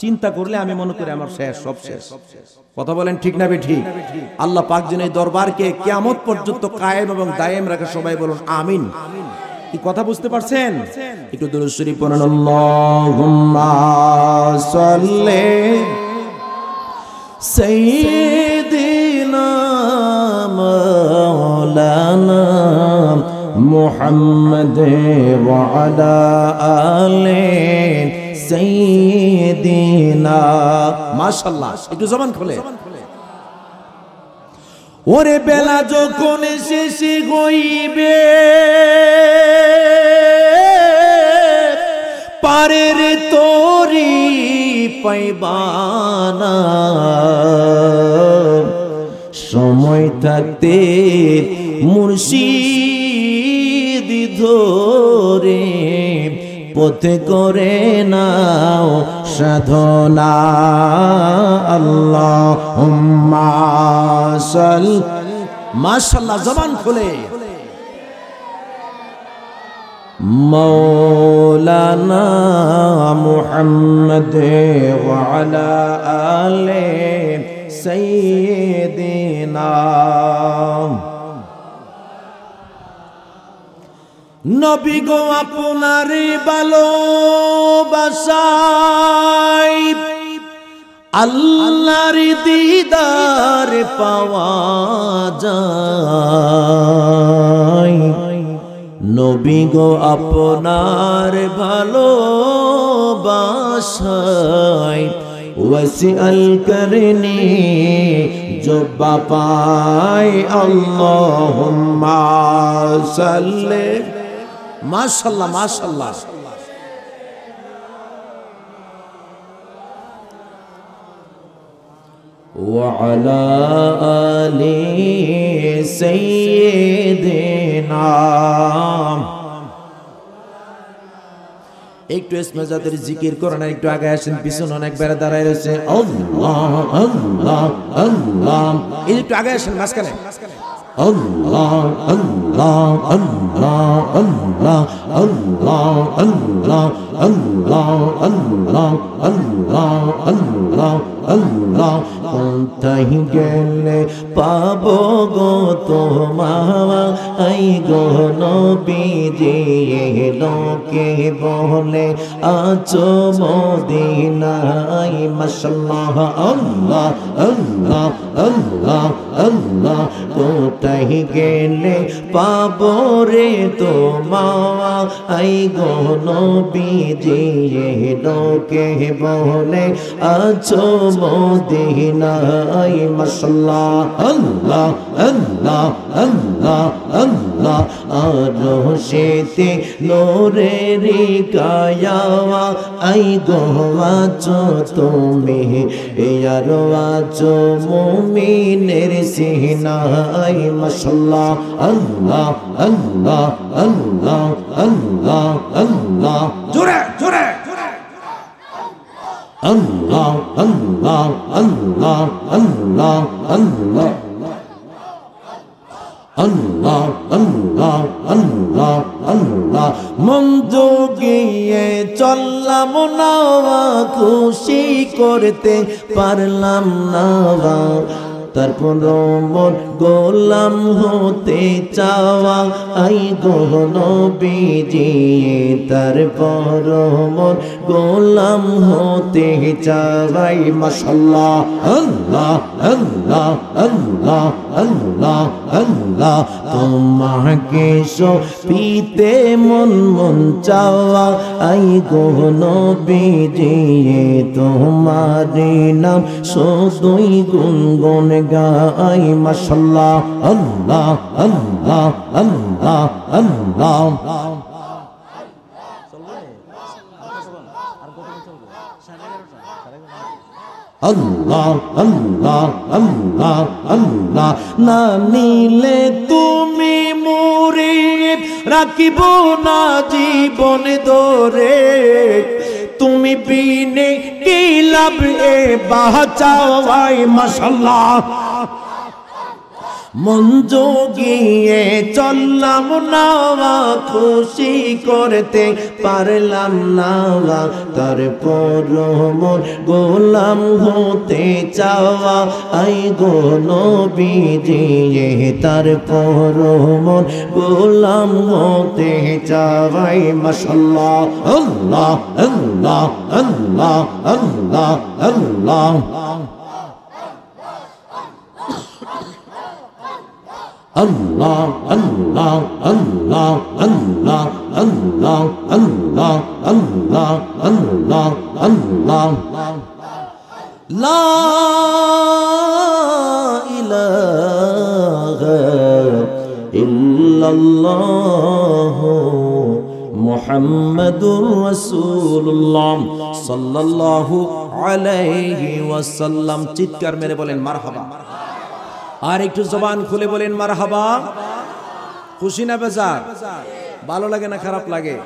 চিন্তা করলে আমি মনে করি আমার শেষ, সব শেষ। কথা বলেন ঠিক না ঠিক? আল্লাহ পাক যেন এই দরবারকে কিয়ামত পর্যন্ত কায়েম এবং দায়েম রাখে। সবাই বলুন আমিন। কি কথা বুঝতে পারছেন? একটু দুরূদ শরীফ পড়ুন। আল্লাহুম্মা সাল্লি সাইয়্যিদিনা মাওলানা মুহাম্মাদ ওয়া আলা আলি সাইয়্যিদিনা। মাশাআল্লাহ, একটু জবান খুলে। ওরে বেলা যখন শেষ হইবে পারের তোরি পাইবানা, সময় থাকতে মুর্শিদ ধরে পথে করে নাও সাধনা। আল্লাহুম্মা সাল্লি। মাশাআল্লাহ, জবান খুলে। মাওলানা মুহাম্মদ ওয়া আলা আলি সাইয়্যিদিনা। নবী গো আপনার ভালোবাসায় আল্লাহর দিদার পাওয়া যায়। নবী গো আপনার ভালোবাসায় ওয়াসিআল করনি জব্বা পায়। আল্লাহুম্মা সাল্লি। মাশাআল্লাহ মাশাআল্লাহ। ওয়া আলা আলি সাইয়্যিদিনা। একটু ইসমাজাদের জিকির করেন, একটু আগে আসেন, পিছনে অনেক বেড়া দাঁড়ায় রয়েছে। আল্লাহ আল্লাহ আল্লাহ। এই একটু আগে আসেন, মাঝখানে। আল্লাহ আল্লাহ আল্লাহ আল্লাহ আল্লাহ আল্লাহ আল্লাহ আল্লাহ আল্লাহ আল্লাহ আল্লাহ। কোথায় গেলে পাবো গো তোমায় গো নবীজি, লোকে বলে আছো মদিনায়। মাশাআল্লাহ। আল্লাহ আল্লাহ আল্লাহ আল্লাহ। কোথায় গেলে পাবো রে তোমায় গো নবীজি, লোকে বলে আছো মদিনায়। মাশাআল্লাহ। আল্লাহ আল্লাহ আল্লাহ আল্লাহ। আরশেতে নূরের গায়া আই গো আছো তুমি, আর আছো মুমিনের সিনায়। মাশাআল্লাহ। আল্লাহ আল্লাহ আল্লাহ আল্লাহ আল্লাহ। জোরে জোরে। আল্লাহ আল্লাহ আল্লাহ আল্লাহ আল্লাহ আল্লাহ আল্লাহ আল্লাহ আল্লাহ। মন্দ গিয়ে চললাম না, খুশি করতে পারলাম না, তারপর মন গোলাম হতে চাওয়া আই গো নবীজি তারপর মন গোলাম হতে চাওয়াই মাশাআল্লাহ আল্লাহ আল্লাহ আল্লাহ আল্লাহ আল্লাহ তোমাকে সপিতে মন মন চাওয়া আই গো নবীজি তোমার নাম শুধুই গুনগুন গাই মাশাআল্লাহ আল্লাহ আল্লাহ আল্লাহ আল্লাহ আল্লাহ আল্লাহ আল্লাহ আল্লাহ না নিলে তুমি মোরে রাখিব না জীবন ধরে তুমি বিনে কি লাভ এ বাঁচাওয়াই মাশাআল্লাহ মন যোগিয়ে চললাম না খুশি করতে পারলাম না তারপর মন গোলাম হতে চাওয়া আই গো নবীজি তারপর মন গোলাম হতে চাওয়াই মাশাআল্লাহ আল্লাহ আল্লাহ আল্লাহ আল্লাহ আল্লাহ Allah, Allah, Allah, Allah, Allah, Allah, Allah, Allah, Allah. La ilaha illallah Muhammadur Rasulullah sallallahu alayhi wasallam. চিৎকার মেরে বলেন মারহাবা। আর একটু জবান খুলে বলেন মারহাবা। খুশি না বেজার? ভালো লাগে না খারাপ লাগে?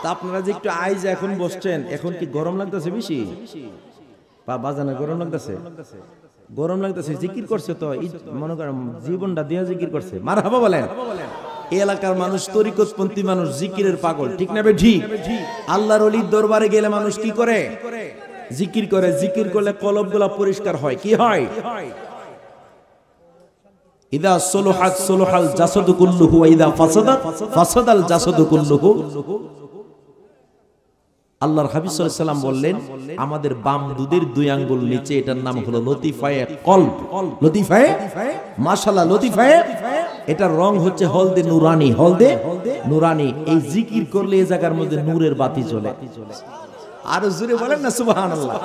তা আপনারা যে একটু আইজ এখন বসছেন, এখন কি গরম লাগতেছে বেশি? বাজানে গরম লাগতেছে? গরম লাগতেছে, জিকির করছে তো, মনে করেন জীবনটা দিয়া জিকির করছে। মারহাবা বলেন। এই এলাকার মানুষ তরিকতপন্থী মানুষ, জিকিরের পাগল, ঠিক না ঠিক? আল্লাহর ওলির দরবারে গেলে মানুষ কি করে? জিকির করে। জিকির করলে কলবগুলা পরিষ্কার হয়। কি হয়? ইদা সলুহাত সলুহাল জাসাদু কুল্লুহু ওয়া ইদা ফাসাদাত ফাসাদাল জাসাদু কুল্লুহু। আল্লাহর হাবিব সাল্লাল্লাহু আলাইহি সাল্লাম বললেন, আমাদের বাম দুধের দুই আঙ্গুল নিচে, এটার নাম হলো লতিফায়ে কলব। লতিফায়ে মাশাআল্লাহ, লতিফায়ে, এটার রং হচ্ছে হলদে নুরানি। হলদে নুরানি। এই জিকির করলে এই জায়গার মধ্যে নূরের বাতি জ্বলে। আর জোরে বলেন না সুবহানাল্লাহ।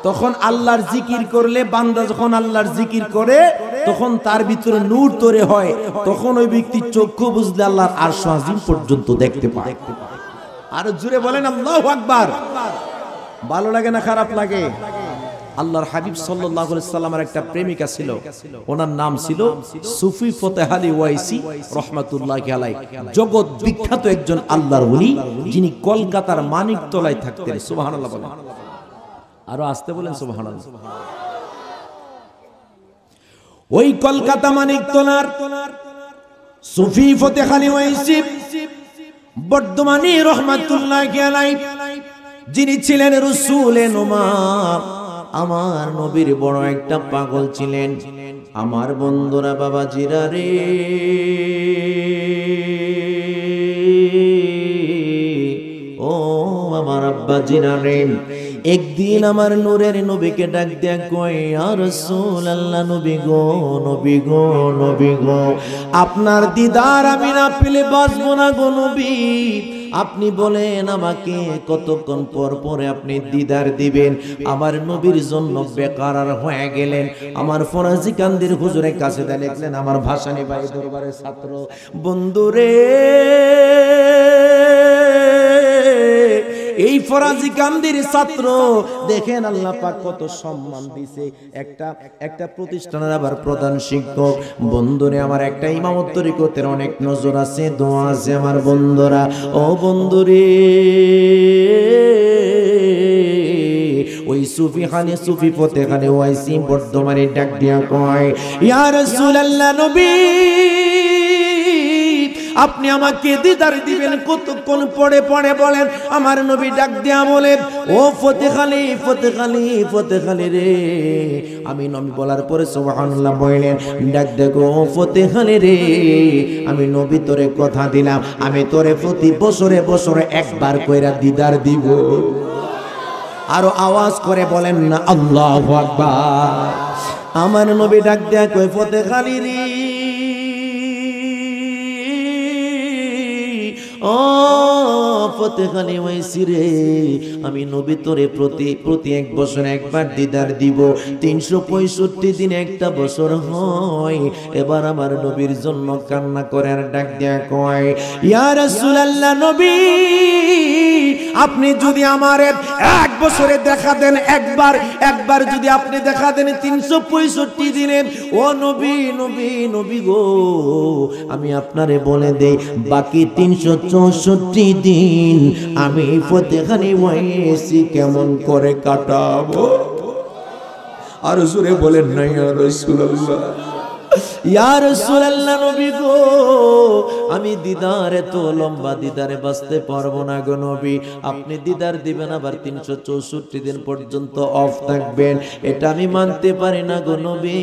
তখন আল্লাহর জিকির করলে, বান্দা যখন আল্লাহর জিকির করে তখন তার ভিতরে নূর তৈরি হয়। তখন ওই ব্যক্তির চক্ষু বুঝলে আল্লাহর আরশ আজিম পর্যন্ত দেখতে পায়। আর জোরে বলেন আল্লাহু আকবার। ভালো লাগে না খারাপ লাগে? আল্লাহর হাবিব সাল্লাল্লাহু আলাইহি সাল্লামের একটা প্রেমিকা ছিল, ওনার নাম ছিল সুফি ফতেহ আলী ওয়াইসি রাহমাতুল্লাহি আলাইহি। জগৎ বিখ্যাত একজন আল্লাহর ওলি, যিনি কলকাতার মানিকতলায় থাকতেন। সুবহানাল্লাহ বলেন। আরো আসতে বলেন সুবহানাল্লাহ। ওই কলকাতা মানিকতলার সুফি ফতেহ আলী ওয়াইসি বর্তমানে রাহমাতুল্লাহি আলাইহি, যিনি ছিলেন রাসূলে নোমা, আমার নবীর বড় একটা পাগল ছিলেন। আমার বন্ধুরা, বাবাজিরা রে, ও আমার আব্বাজিরা রে, একদিন আমার নূরের নবীকে ডাক দেয়া কয়, ইয়া রাসূলুল্লাহ, নবী গো, নবী গো, নবী গো, আপনার দিদার আমি না পেলে বাঁচবো না গো নবী। আপনি বলেন আমাকে কতক্ষণ পর পরে আপনি দিদার দিবেন? আমার নবীর জন্য বেকার হয়ে গেলেন। আমার ফরাজি কান্দির হুজুরের কাছে দেখলেন আমার ভাসানী ভাই দরবারের ছাত্র। বন্ধুরে, এই ফরাজি কান্দির ছাত্র, দেখেন আল্লাহ পাক কত সম্মান দিছে। একটা প্রতিষ্ঠানের আবার প্রধান শিক্ষক। বন্ধুরে আমার, একটা ইমামত তরিকতের অনেক নজর আছে, দোয়া আছে আমার বন্ধুরা। ও বন্ধুরে, ওই সুফি খানে, সুফি ফতেহ খানে ওয়াইসি বর্তমানে ডাক দিয়া কয়, ইয়া রাসূলুল্লাহ, নবী আপনি আমাকে দিদার দিবেন কতক্ষণ পরে পরে বলেন আমার নবী ডাক দিয়া বলেন ও ফতেখালি ফতেখালি ফতেখালি রে আমি নবী বলার পরে সুবহানাল্লাহ বললেন ডাক দেখো ও ফতেখালি রে আমি নবী তোরে কথা দিলাম আমি তোরে প্রতি বছরে বছরে একবার কইরা দিদার দিব আরো আওয়াজ করে বলেন না আল্লাহু আকবার আমার নবী ডাক দেয়া কই ফতেখালি রে ও ফতেখালি ওয়াইসি রে আমি নবী তোরে প্রতি এক বছর একবার দিদার দিব 365 দিন একটা বছর হয় এবার আমার নবীর জন্য কান্না করে আর ডাক দেয়া কয় ইয়া রাসূলুল্লাহ নবী আপনি যদি আমারে এক বছরে দেখা দেন একবার যদি আপনি দেখা দেন 365 দিনে ও নবী নবী নবী গো আমি আপনারে বলে দেই বাকি 364 দিন আমি ফতেখানি ওয়াইসি কেমন করে কাটাবো আর জোরে বলেন না ইয়া রাসূলুল্লাহ ইয়া রাসূলুল্লাহ নবী গো আমি দিদারে তো লম্বা দিদারে বাঁচতে পারবো না গো নবী আপনি দিদার দিবেন আবার 364 দিন পর্যন্ত অফ থাকবেন এটা আমি মানতে পারি না গো নবী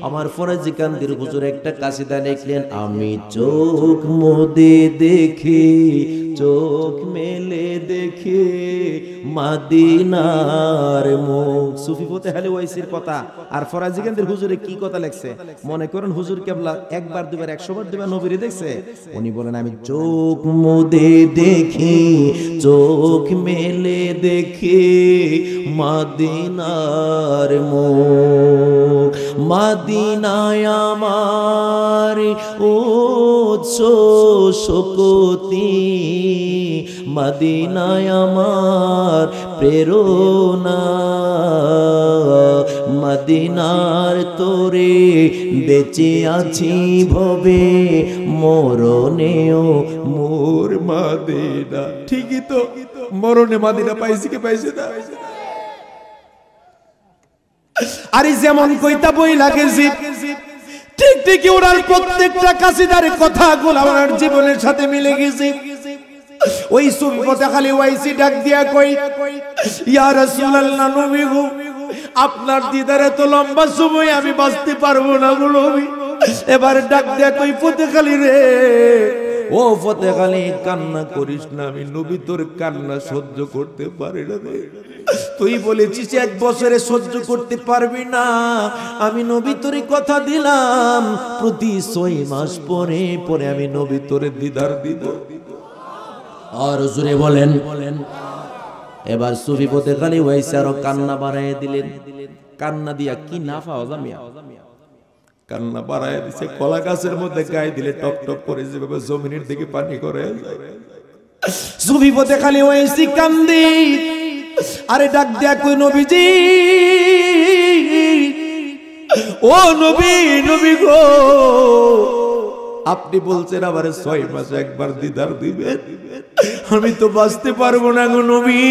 আমার ফরাজি কান্দির হুজুর একটা কাসিদা লিখলেন আমি চোখ মুদে দেখি চোখ মেলে দেখে মদিনার মুখ সুফি ফতেখালি ওয়াইসির কথা আর ফরাজি কান্দির হুজুরে কি কথা লেখছে মনে করেন হুজুর কেবলা একবার দুবার 100 বার দুবার নবীরে দেখছে উনি বলেন আমি চোখ মুদে দেখি চোখ মেলে দেখি মদিনার মুখ মদিনায় আমার উৎস শোকতি মদিনায় আমার প্রেরণা মদিনার তোরে বেঁচে আছি ভবে মরণেও মোর মদিনা ঠিকই তো মরণে মদিনা পাইছি কি পাইছে না আরে যেমন কইতা বই লাগেছি ঠিক ঠিক ওনার প্রত্যেকটা কাসিদার কথাগুলো আমার জীবনের সাথে মিলে গেছে ওই সুফি ফতেখালি ওয়াইসি ডাক দিয়া কই ইয়া রাসূলুল্লাহ নবী গো আপনার দিদারে তো লম্বা সময় আমি বাঁচতে পারবো না গো নবী এবার ডাক দিয়া কই ফতেখালি রে ও ফতেখালি কান্না করিস না আমি নবী তোর কান্না সহ্য করতে পারি না রে তুই বলেছিস এক বছরে সহ্য করতে পারবি না আমি নবী তোরে কথা দিলাম প্রতি 6 মাস পরে পরে আমি নবী তোরে দিদার দিব আর জোরে বলেন এবার সুফি ফতেখালি ওয়াইসি আরো কান্না বাড়ায় দিলেন কান্না দিয়া কি নাফা জামিয়া কান্না বাড়ায় দিছে কলা গাছের মধ্যে গায়ে দিলে টপ টপ করে যেভাবে জমিনের দিকে পানি করে যায় সুফি ফতেখালি ওয়াইসি কান্দি আরে ডাক দিয়া কই নবীজি ও নবী নবী গো আপনি বলছেন আবার 6 মাসে একবার দিদার দিবেন আমি তো বাঁচতে পারবো না গো নবী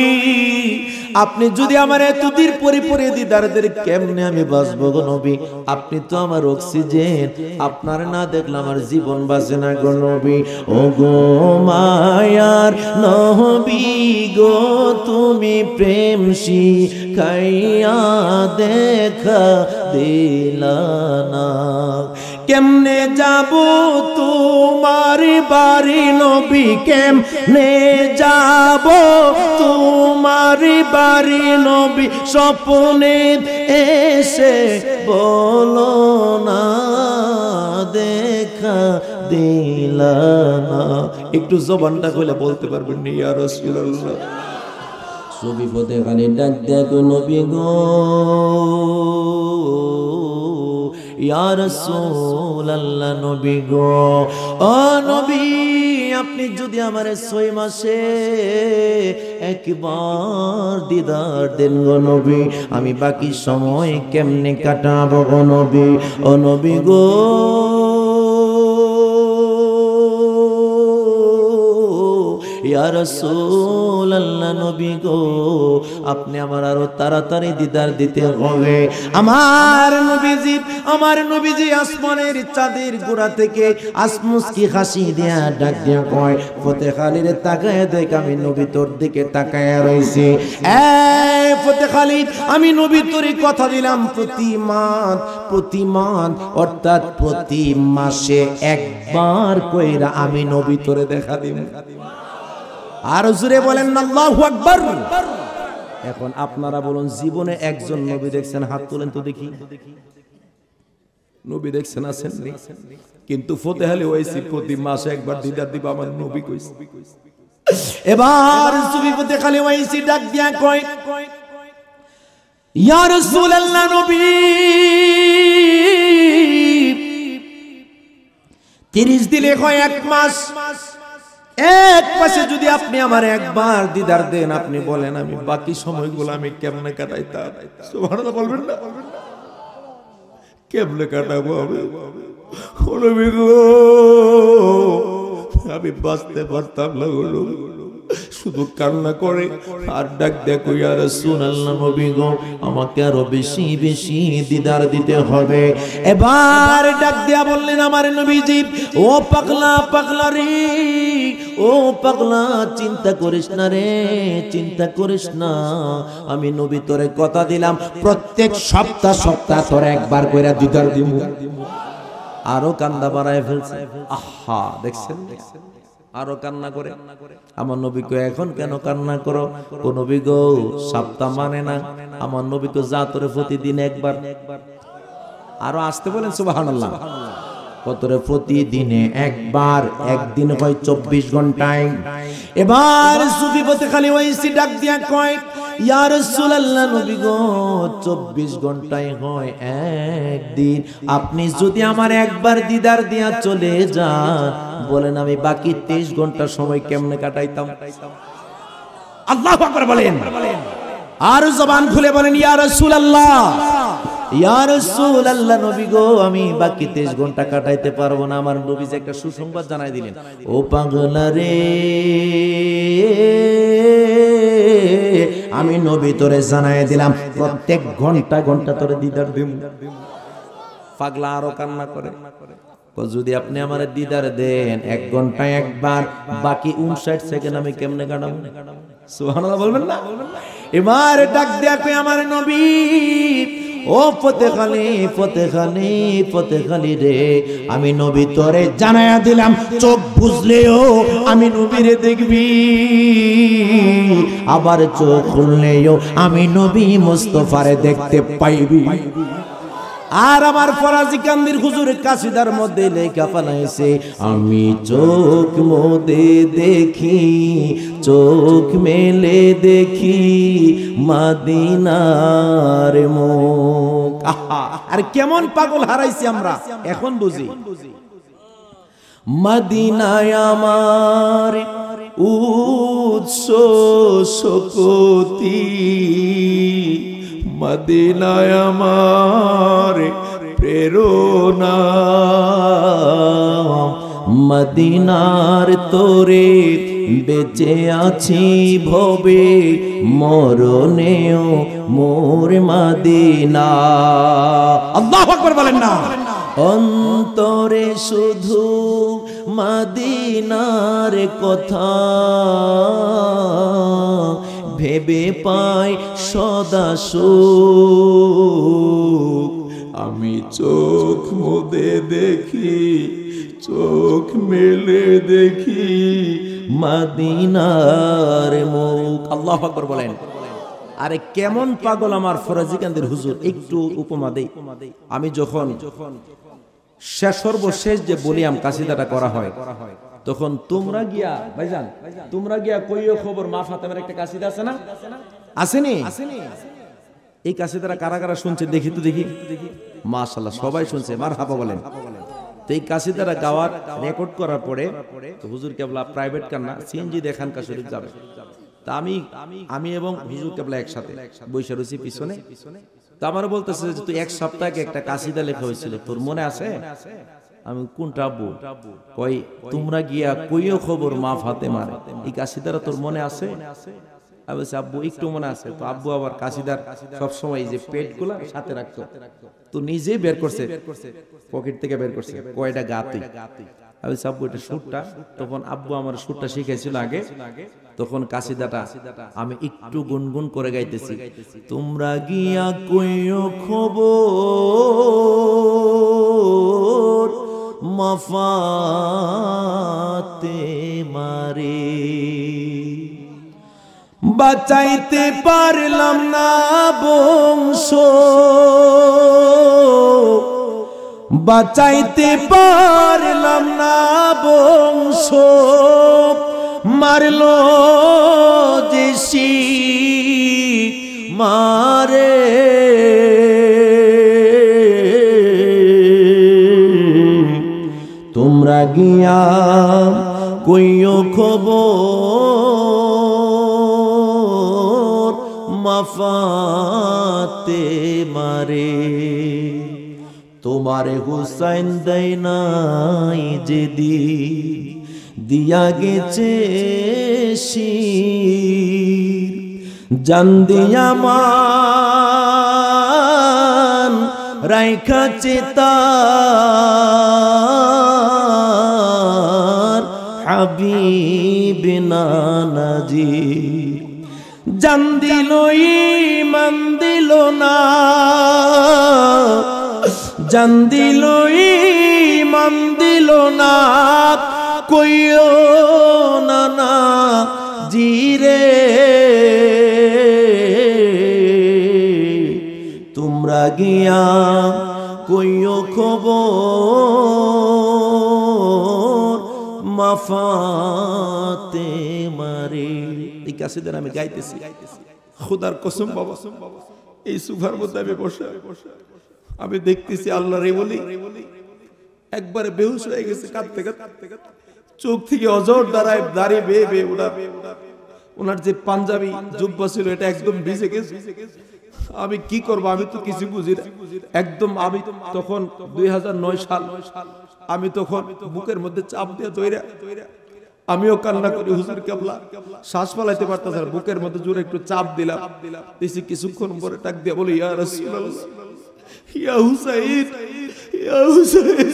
আপনি যদি আমার এতদিন পরে পরে দিদার দেন কেমনে আমি বাঁচবো গো নবী আপনি তো আমার অক্সিজেন আপনার না দেখলে আমার জীবন বাঁচে না গো নবী ও গো মায়ার নবী গো তুমি প্রেম শিখাইয়া দেখা দিলা না কেমনে যাব তোমার বাড়ি নবী কেমনে যাব তোমার বাড়ি নবী স্বপ্নে এসে বলো না দেখা দিলা না একটু জবানটা খুলে বলতে পারবেন ইয়া রাসূলুল্লাহ সুফি ফতেখালি ডাক দেখো নবী গো ইয়া রাসূলুল্লাহ নবী গো ও নবী আপনি যদি আমারে 6 মাসে একবার দিদার দেন গো নবী আমি বাকি সময় কেমনে কাটাবো গো নবী ও নবী গো ইয়া রাসূলুল্লাহ নবী গো আপনি আমার আরো তাড়াতাড়ি দিদার দিতে হবে। আমার নবীজি আসমানের চাঁদের গোড়া থেকে আসমুসকি হাসি দিয়া ডাক দিয়া কয় ফতেহ আলীর তাকায় দেখ আমি নবী তোর দিকে তাকায় রইছি। এই ফতেহ আলী আমি নবী তোরে কথা দিলাম প্রতি মাস অর্থাৎ প্রতি মাসে একবার কইরা আমি নবী তোরে দেখা দিব। আর জোরে বলেন আল্লাহু আকবার। এখন আপনারা বলুন জীবনে একজন নবী দেখছেন? হাত তোলেন তো দেখি। নবী দেখছেন আছেন? কিন্তু ফতেহ আলী ওয়াইসি প্রতি মাসে একবার দিদার দিব আমার নবী কইছে। এবার সুবি ফতেহ আলী ওয়াইসি ডাক দিয়া কয় ইয়া রাসূলুল্লাহ নবী 30 দিলে হয় এক মাস। এক মাসে যদি আপনি আমার একবার দিদার দেন আপনি বলেন আমি বাকি সময়গুলো আমি কেমনে কাটাইতাম? সুবহানাল্লাহ বলবেন না? কেমনে কাটাবো আমি বাঁচতে পারতাম না। শুধু কান্না করে আর ডাক দেখো ইয়া রাসূলুল্লাহ নবী গো আমাকে আরো বেশি বেশি দিদার দিতে হবে। এবার ডাক দিয়া বললেন আমার নবীজি ও পাগলা রে, ও পাগলা চিন্তা করিস না রে, চিন্তা করিস না। আমি নবী তোরে কথা দিলাম প্রত্যেক সপ্তাহ তোরে একবার কইরা দিদার দিব। আরো কান্দা বাড়ায় ফেলছে। আহা দেখছেন আরো কান্না করে। আমার নবী কো এখন কেন কান্না করো? ও নবী গো সপ্তাহ মানে না, আমার নবী তো যা তোরে প্রতিদিন একবার। আরো আসতে বলেন সুবহানাল্লাহ। কতরে প্রতিদিনে একবার, একদিন হয় 24 ঘন্টায়। এবার সুফি ফতেহ আলী ওয়াইসি ডাক দিয়া কয় ইয়া রাসূলুল্লাহ নবী গো 24 ঘন্টায় হয় একদিন। আপনি যদি আমার একবার দিদার দিয়া চলে যান বলেন আমি বাকি 23 ঘন্টা সময় কেমনে কাটাইতাম? আল্লাহু আকবার বলেন। আর জবান খুলে বলেন ইয়া রাসূলুল্লাহ, ইয়া রাসূলুল্লাহ নবী গো আমি বাকি 23 ঘন্টা কাটাইতে পারবো না। আমার নবী যে একটা সুসংবাদ জানাই দিলেন, ও পাগলা রে আমি নবী তোরে জানাই দিলাম প্রত্যেক ঘন্টা ঘন্টা তোরে দিদার দেব। পাগলা আরো কান্না করে যদি আপনি আমার দিদার দেন 1 ঘন্টায় একবার বাকি 59 সেকেন্ড আমি কেমনে কাটাবো? সুবহানাল্লাহ বলবেন না? এবার ডাক দেয়া কই আমার নবী ও ফতেহ আলী রে আমি নবী তোরে জানায়া দিলাম চোখ বুঝলেও আমি নবীরে দেখবি, আবার চোখ খুললেও আমি নবী মুস্তাফারে দেখতে পাইবি। আর আমার ফরাজি কান্দির হুজুর কাসিদার মধ্যে লেখা ফেলাইছে আমি চোখ মোদে দেখি, চোখ মেলে দেখি মদিনার মুখ। আর কেমন পাগল হারাইছি আমরা এখন বুঝি। মদিনায় আমার উৎস শোকতি, মদিনায় আমার প্রেরণা, মদিনার তোরে বেঁচে আছি ভবে মরণেও মোর মদিনা। আল্লাহু আকবার বলেন না? অন্তরে শুধু মদিনার কথা ভেবে পাই সদা সুখ। আমি চোখ মুদে দেখি, চোখ মেলে দেখি মদিনার মুখ। আল্লাহু আকবার বলেন। আরে কেমন পাগল আমার ফরাজি কান্দির হুজুর। একটু উপমা দেই। আমি যখন সর্বশেষ যে বলিয়াম কাসিদাটা করা হয় তখন তোমরা গিয়া ভাইজান তোমরা গিয়া কইও খবর মা ফাতেমার একটা কাসিদা আছে না? আসেনি? এই কাসিদাটা কারা কারা শুনছে দেখি তো দেখি। মাশাআল্লাহ সবাই শুনছে, মারহাবা বলেন। তো এই কাসিদাটা গাওয়ার রেকর্ড করার পরে তো হুজুর কেবলা প্রাইভেট কার না সিএনজি দেখান কা শরীফ যাবে। তা আমি এবং হুজুর কেবলা একসাথে বসে রয়েছি পিছনে। তো আমার বলতেছে যে তুই 1 সপ্তাহে একটা কাসিদা লেখা হয়েছিল, তোর মনে আছে? আমি কোনটা আব্বু? কই তোমরা গিয়া কইও খবর মা ফাতেমার, এই কাশিদারা তোর মনে আছে? আমি বলছি আব্বু একটু মনে আছে। তো আব্বু আবার কাশিদার সবসময় এই যে পেটগুলা সাথে রাখতো, তো নিজেই বের করছে, পকেট থেকে বের করছে, কয়টা গাতি। আমি বলছি আব্বু এটা সুরটা। তখন আব্বু আমার সুরটা শিখাইছিল আগে, তখন কাশিদাটা আমি একটু গুনগুন করে গাইতেছি। তোমরা গিয়া কইও খবর মা ফাতেমারে, বাঁচাইতে পারলাম না বংশ, বাঁচাইতে পারলাম না বংশ, মারলো যে মারে। তোমরা গিয়া কইও খবর মা ফাতেমারে, তোমারে হুসাইন দেয় নাই যেদি দিয়া গেছে শির, জান দিয়া মান রাইখাছে তার হাবিব নানাজির। জান দিল ঈমান দিল না, জান দিল ঈমান দিল না, কইও নানা জিরে। তোমরা গিয়া কইও খবর মা ফাতেমারে। এই কাসিদার আমি গাইতেছি, খোদার কসম বাবা, এই সুফার মধ্যে আমি বসে আমি দেখতেছি আল্লাহ রে বলি একবারে বেহুশ হয়ে গেছে কাঁদতে কাঁদতে, চোখ থেকে অজর দাঁড়ায় দাঁড়িয়ে বেয়ে বেয়ে উড়া। ওনার যে পাঞ্জাবি জুব্বা ছিল এটা একদম ভিজে গেছে। আমি কি করব, আমি তো কিছু বুঝি না একদম। আমি তখন 2009 সাল, আমি তখন বুকের মধ্যে চাপ দিয়ে তৈরা, আমিও কান্না করি হুজুর কেবলা, শ্বাস ফেলাইতে পারতাম না, বুকের মধ্যে জোরে একটু চাপ দিলাম। দিছি কিছুক্ষণ পরে ডাক দিয়ে বলি ইয়া রাসূলুল্লাহ, ইয়া হুসাইন, ইয়া হুসাইন।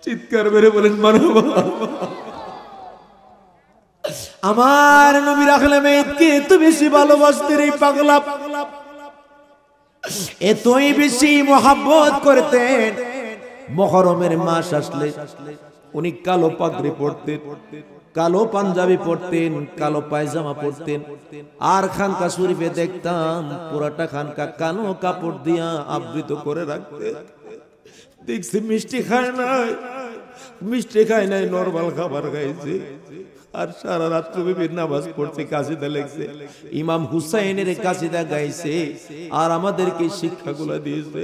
চিৎকার মেরে বলেন মারহাবা। আমার নবী রাখলে মেয়েকে এত বেশি ভালোবাসতেন এই পাগলা, এতই বেশি মোহাব্বত করতেন। মুহররমের মাস আসলে উনি কালো পাগড়ি পরতেন, কালো পাঞ্জাবি পরতেন, কালো পায়জামা পরতেন। আর খানকা শরীফে দেখতাম পুরাটা খানকা কালো কাপড় দিয়া আবৃত করে রাখতেন। দেখছি মিষ্টি খায় নাই, মিষ্টি খায় নাই, নরমাল খাবার খাইছে। আর সারা রাত্র বিভিন্ন নামাজ পড়ছে, কাসিদা লেখছে, ইমাম হুসাইনের কাসিদা গাইছে, আর আমাদেরকে শিক্ষাগুলো দিয়েছে।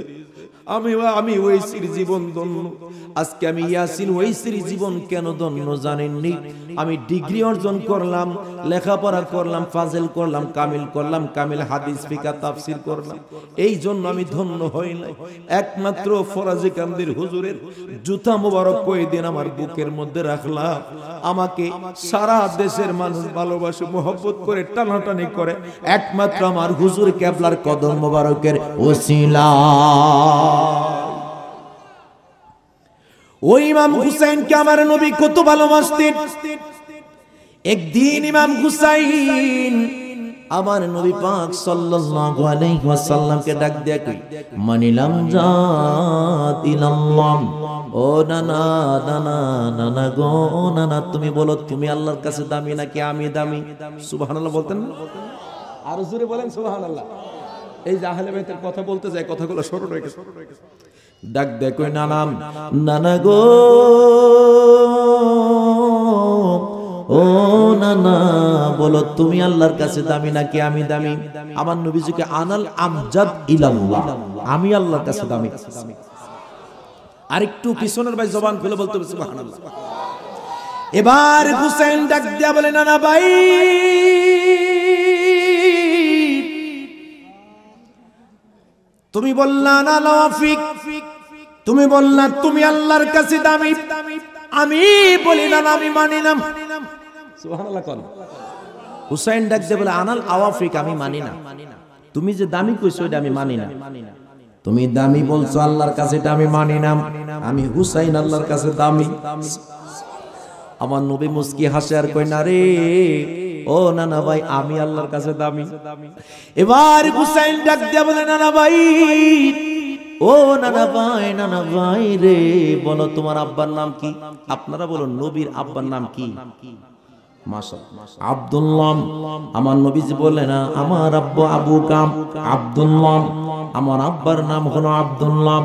আমি ওইসির জীবন ধন্য। আজকে আমি ইয়াসিন ওইসির জীবন কেন ধন্য জানেননি? আমি ডিগ্রি অর্জন করলাম, লেখাপড়া করলাম, ফাজেল করলাম, কামিল করলাম, কামিল হাদিস ফিকা তাফসির করলাম, এই জন্য আমি ধন্য হই নাই। একমাত্র ফরাজি কান্দির হুজুরের জুতা মোবারক কয়েকদিন আমার বুকের মধ্যে রাখলাম। আমাকে সারা দেশের মানুষ ভালোবাসে, মোহব্বত করে, টানাটানি করে, একমাত্র আমার হুজুর কেবলার কদম মোবারকের ওসিলা। ওই ইমাম হুসাইনকে আমার নবী কত ভালোবাসতেন। একদিন ইমাম হুসাইন আমার নবী পাক সাল্লাল্লাহু আলাইহি ওয়াসাল্লামকে ডাক দিয়ে কই, মানিলাম জাত ইলাল্লাহ। ও নানা, নানা, নানা গো নানা, তুমি বলো তুমি আল্লাহর কাছে দামি নাকি আমি দামি? সুবহানাল্লাহ বলতেন না? আরো জোরে বলেন সুবহানাল্লাহ। এই যে আহলে বাইতের কথা বলতে যায়, কথাগুলো স্মরণ হয়ে গেছে। ডাক দেয় কই, নানা, নানা গো, ও নানা বলো তুমি আল্লাহর কাছে দামি নাকি আমি দামি? আমার নবীজিকে আনাল আমজাদ ইলাল্লাহ, আমি আল্লাহর কাছে দামি। আরেকটু পিছনের ভাই জবান খুলে বলতে হবে সুবহানাল্লাহ। এবার হুসাইন ডাক দিয়া বলে, নানা ভাই, তুমি বললা না লাফিক, তুমি বললা তুমি আল্লাহর কাছে দামি, আমি বলি না আমি মানি না। সুবহানাল্লাহ কোন হুসাইন ডাক দিয়ে বলে আনাল আওয়াফিক, আমি মানি না। তুমি যে দামি কইছো এটা আমি মানি না। তুমি দামি বলছো আল্লাহর কাছে, এটা আমি মানি না। আমি হুসাইন আল্লাহর কাছে দামি। আমার নবী মুস্কি হাসে আর কই না রে ও নানা ভাই, আমি আল্লাহর কাছে দামি। এবার হুসাইন ডাক দিয়ে বলে নানা ভাই, ও নানা ভাই রে, বলো তোমার আব্বার নাম কি? আপনারা বলো নবীর আব্বার নাম কি? মাশাআল্লাহ, আব্দুল্লাহ। আমার নবীজি বলে না আমার আব্বা আবু কাম আব্দুল্লাহ, আমার আব্বার নাম হলো আব্দুল্লাহ।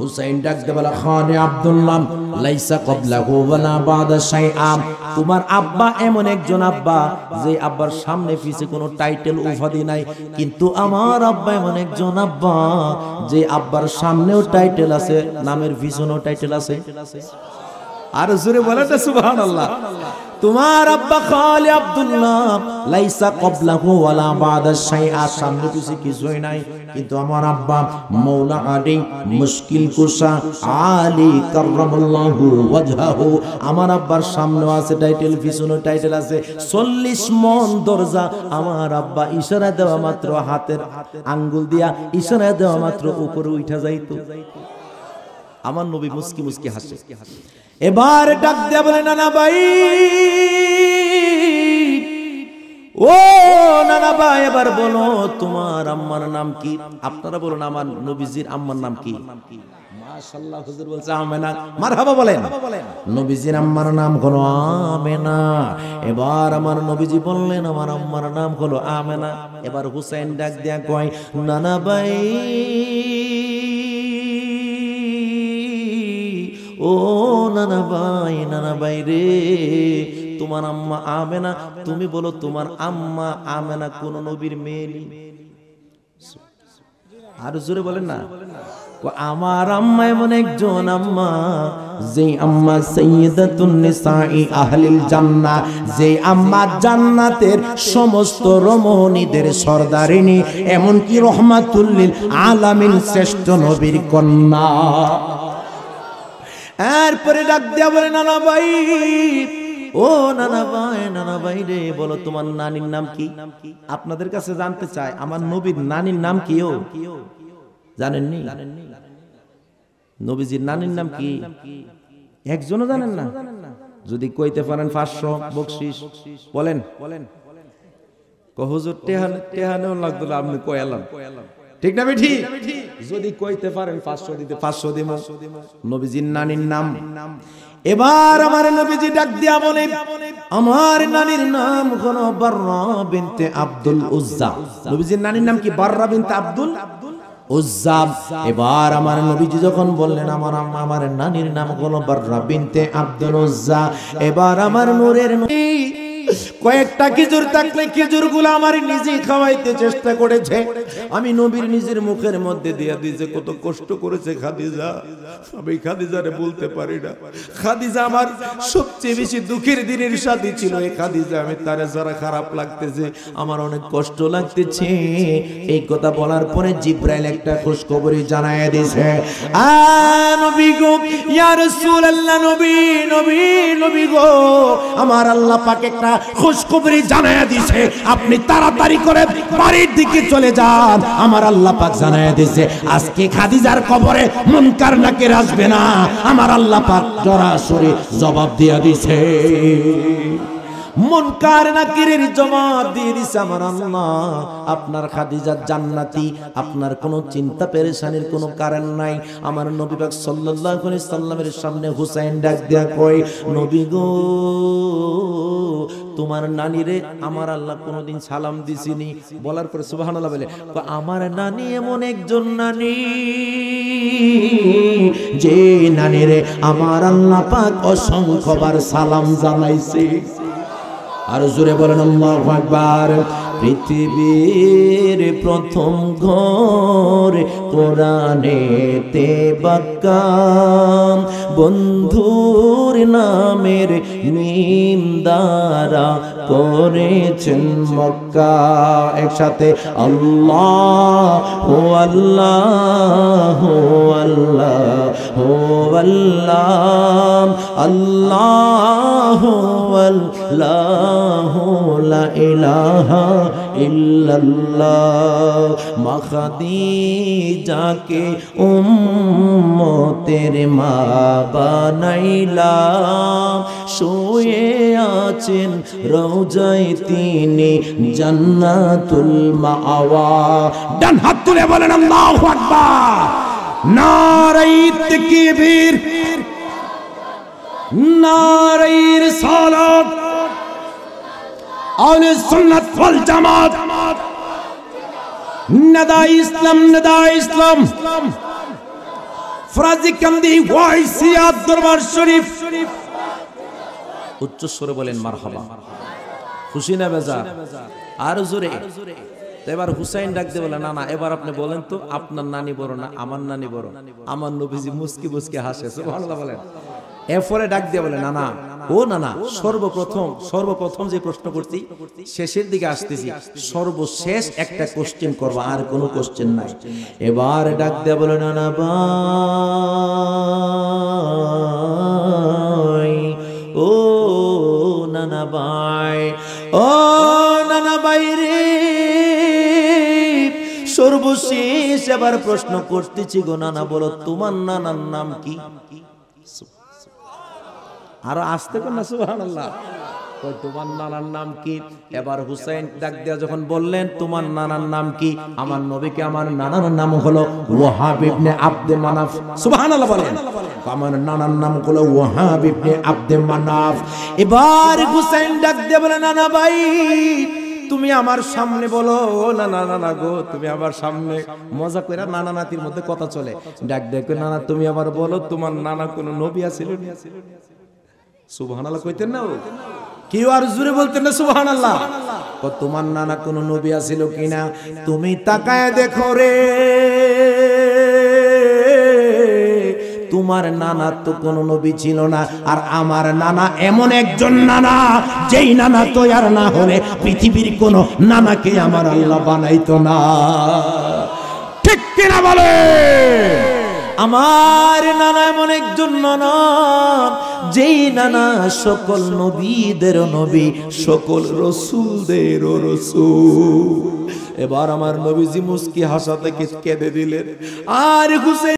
হুসাইন ডাক দিয়ে বলে খানে আব্দুল্লাহ লাইসা ক্বাবলাহু ওয়ালা বাদা শাইআ। তোমার আব্বা এমন একজন আব্বা যে আব্বার সামনে পিছে কোনো টাইটেল উপাধি নাই, কিন্তু আমার আব্বা এমন একজন আব্বা যে আব্বার সামনেও টাইটেল আছে, নামের পিছনেও টাইটেল আছে। আর জোরে বলে না সুবহানাল্লাহ। তোমার আব্বা খালি আব্দুল্লাহ লাইসা ক্বাবলাহু ওয়ালা বাদা শাইআ, সামনে পিছে কিছুই নাই, কিন্তু আমার আব্বা মাওলা আলী মুশকিল কুশা আলী কাররামাল্লাহু ওয়াজহাহু, আমার আব্বার সামনেও আছে টাইটেল, পিছনেও টাইটেল আছে। 40 মন দরজা আমার আব্বা ইশারা দেওয়া মাত্র, হাতের আঙ্গুল দিয়া ইশারা দেওয়া মাত্র উপরে উঠা যাইতো। আমার নবী মুস্কি মুস্কি হাসে। এবার ডাক দিয়ে বলে নানা ভাই, ও নানা ভাই এবার বলো তোমার আম্মার নাম কি? আপনারা বলুন আমার নবীজির আম্মার নাম কি? মাশাআল্লাহ, হুজুর বলছে আমেনা। মারহাবা বলেন। নবীজির আম্মার নাম হলো আমেনা। এবার আমার নবীজি বললেন আমার আম্মার নাম হলো আমেনা। এবার হুসাইন ডাক দিয়া কয় নানা ভাই, ও নানা ভাই রে, তোমার আম্মা আমেনা, তুমি বলো তোমার আম্মা আমেনা কোন নবীর মেয়ে? আর জোরে বলেন না। আমার আম্মা এমন একজন আম্মা, যে আম্মা সাইয়্যিদাতুন নিসাই আহলিল জান্নাহ, যে আম্মা জান্নাতের সমস্ত রমণীদের সরদারিনী, এমনকি রহমাতুল লিল আলামিন শ্রেষ্ঠ নবীর কন্যা। এরপরে ডাক দিয়া বলে নানা ভাই, ও নানা ভাই রে, বলো তোমার নানির নাম কি? আপনাদের কাছে জানতে চাই আমার নবীর নানির নাম কি? ও জানেননি? নবীজির নানির নাম কি একজনও জানেন না? যদি কইতে পারেন 500 বকশিশ। বলেন হুজুর টেহানেও লাগতো না, আপনি কয়ালাম, ঠিক না বেঠি? যদি কইতে পারেন 500 দিতে 500 দিব। নবীজির নানির নাম। এবার আমার নবীজি ডাক দিয়া বলে আমার নানির নাম হলো বাররা বিনতে আব্দুল উজ্জা। নবীজির নানির নাম কি? বাররা বিনতে আব্দুল উজ্জা। এবার আমার নবীজি যখন বললেন আমার নানির নাম হলো বাররা বিনতে আব্দুল উজ্জা, এবার আমার নূরের নবী কয়েকটা খেজুর থাকলে খেজুরগুলো আমার নিজে খাওয়াইতে চেষ্টা করেছে। আমি নবীর নিজের মুখের মধ্যে দিয়ে দিয়েছে, কত কষ্ট করেছে খাদিজা। আমি খাদিজারে বলতে পারি না। খাদিজা আমার সবচেয়ে বেশি দুঃখের দিনের সাথী ছিল। এই খাদিজা আমি তারে যারা খারাপ লাগতেছে, আমার অনেক কষ্ট লাগতেছে। এই কথা বলার পরে জিব্রাইল একটা খুশখবরি জানায় দিয়েছে, নবী গো, ইয়া রাসূলুল্লাহ, নবী গো, আমার আল্লাহ পাক একটা খুশখবরি জানায়া দিয়েছে, আপনি তাড়াতাড়ি করে বাড়ির দিকে চলে যান। আমার আল্লাহ পাক জানায়া দিয়েছে আজকে খাদিজার কবরে মুনকার নাকির আসবে না। আমার আল্লাহ পাক সরাসরি জবাব দিয়ে দিয়েছে, মুনকার নাকিরের জবাব দিয়ে দিছে আমার আল্লাহ। আপনার খাদিজা জান্নাতি, আপনার কোনো চিন্তা পেরেশানির কোনো কারণ নাই। আমার নবী পাক সাল্লাল্লাহু আলাইহি সাল্লামের সামনে হুসাইন ডাক দিয়া কয়, নবী গো, তোমার নানিরে আমার আল্লাহ কোনোদিন সালাম দিছিনি। বলার পরে সুবহানাল্লাহ বলে, আমার নানি এমন একজন নানি, যে নানিরে আমার আল্লাহ পাক অসংখ্যবার সালাম জানাইছে। আর জোরে বলেন আল্লাহু আকবার। পৃথিবীর প্রথম ঘর কোরআনেতে পাকা, বন্ধুর নামের মিম দ্বারা করেছেন মক্কা। একসাথে আল্লাহু আল্লাহু আল্লাহু আল্লাহ আল্লাহু আল্লাহু লা ইলাহা ইল্লাল্লাহ। মা খাদিজাকে উম্মতের মা বানাইলাম, শুয়ে আছেন রওজায় তিনি জান্নাতুল মাওয়া। ডান হাত তুলে বলেন আল্লাহু আকবার। নারায়ে তাকবীর, নারায়ে রিসালাত, আহলে সুন্নাত ওয়াল জামাত, নাদা ইসলাম, নাদা ইসলাম, ফরাজি কান্দি ওয়াইসিয়াত দরবার শরীফ। উচ্চ স্বরে বলেন মারহাবা। খুশি না বেজার? আর জোরে। তো এবার হুসাইন ডাক দিয়ে বলে, না না এবার আপনি বলেন তো আপনার নানি বড় না আমার নানি বড়? আমার নবীজি মুস্কি মুস্কি হাসে, সুবহানাল্লাহ বলেন। এরপরে ডাক দিয়ে বলে, না না ও না না, সর্বপ্রথম যে প্রশ্ন করছি শেষের দিকে আসতেছি, সর্বশেষ একটা কোশ্চেন করবো, আর কোনো কোশ্চেন নাই। এবার ডাক দিয়ে বলে, না না ভাই, ও নানা ভাই, ও নানা ভাই রে, সর্বশেষ এবার প্রশ্ন করতেছি গো নানা, বলো তোমার নানার নাম কি? আরো আসতে কর না সুবহানাল্লাহ। তোমার নানার নাম কি? এবার হুসাইন ডাক দিয়া যখন বললেন তোমার নানার নাম কি, আমার নবীকে আমার নানার নাম হলো ওয়াহাব ইবনে আব্দে মানাফ। সুবহানাল্লাহ বলেন। আমার নানার নাম হলো ওয়াহাব ইবনে আব্দে মানাফ। এবার হুসাইন ডাক দিয়ে বলে, নানা ভাই তুমি আমার সামনে বলো। না না না গো, তুমি আমার সামনে। মজা কইরা নানা নাতির মধ্যে কথা চলে। ডাক দেখো, নানা তুমি আবার বলো তোমার নানা কোন নবী আছিল? সুবহানাল্লাহ কইতেন না? কি আর জোরে বলতেন না সুবহানাল্লাহ? তোমার নানা কোন নবী আছিল কিনা তুমি তাকায় দেখো রে, তোমার নানা তো কোনো নবী ছিল না, আর আমার নানা এমন একজন নানা যেই নানা তো আর না হলে পৃথিবীর কোন নানাকে আমার আল্লাহ বানাইতো না। ঠিক কিনা বলে? আমার নানা এমন একজন নানা যেই নানা সকল নবীদের নবী, সকল রসুলদের রসুল। এবার আমার নবীজি মুস্কি হাসাতে কেঁদে দিলেন। আর হুসেইন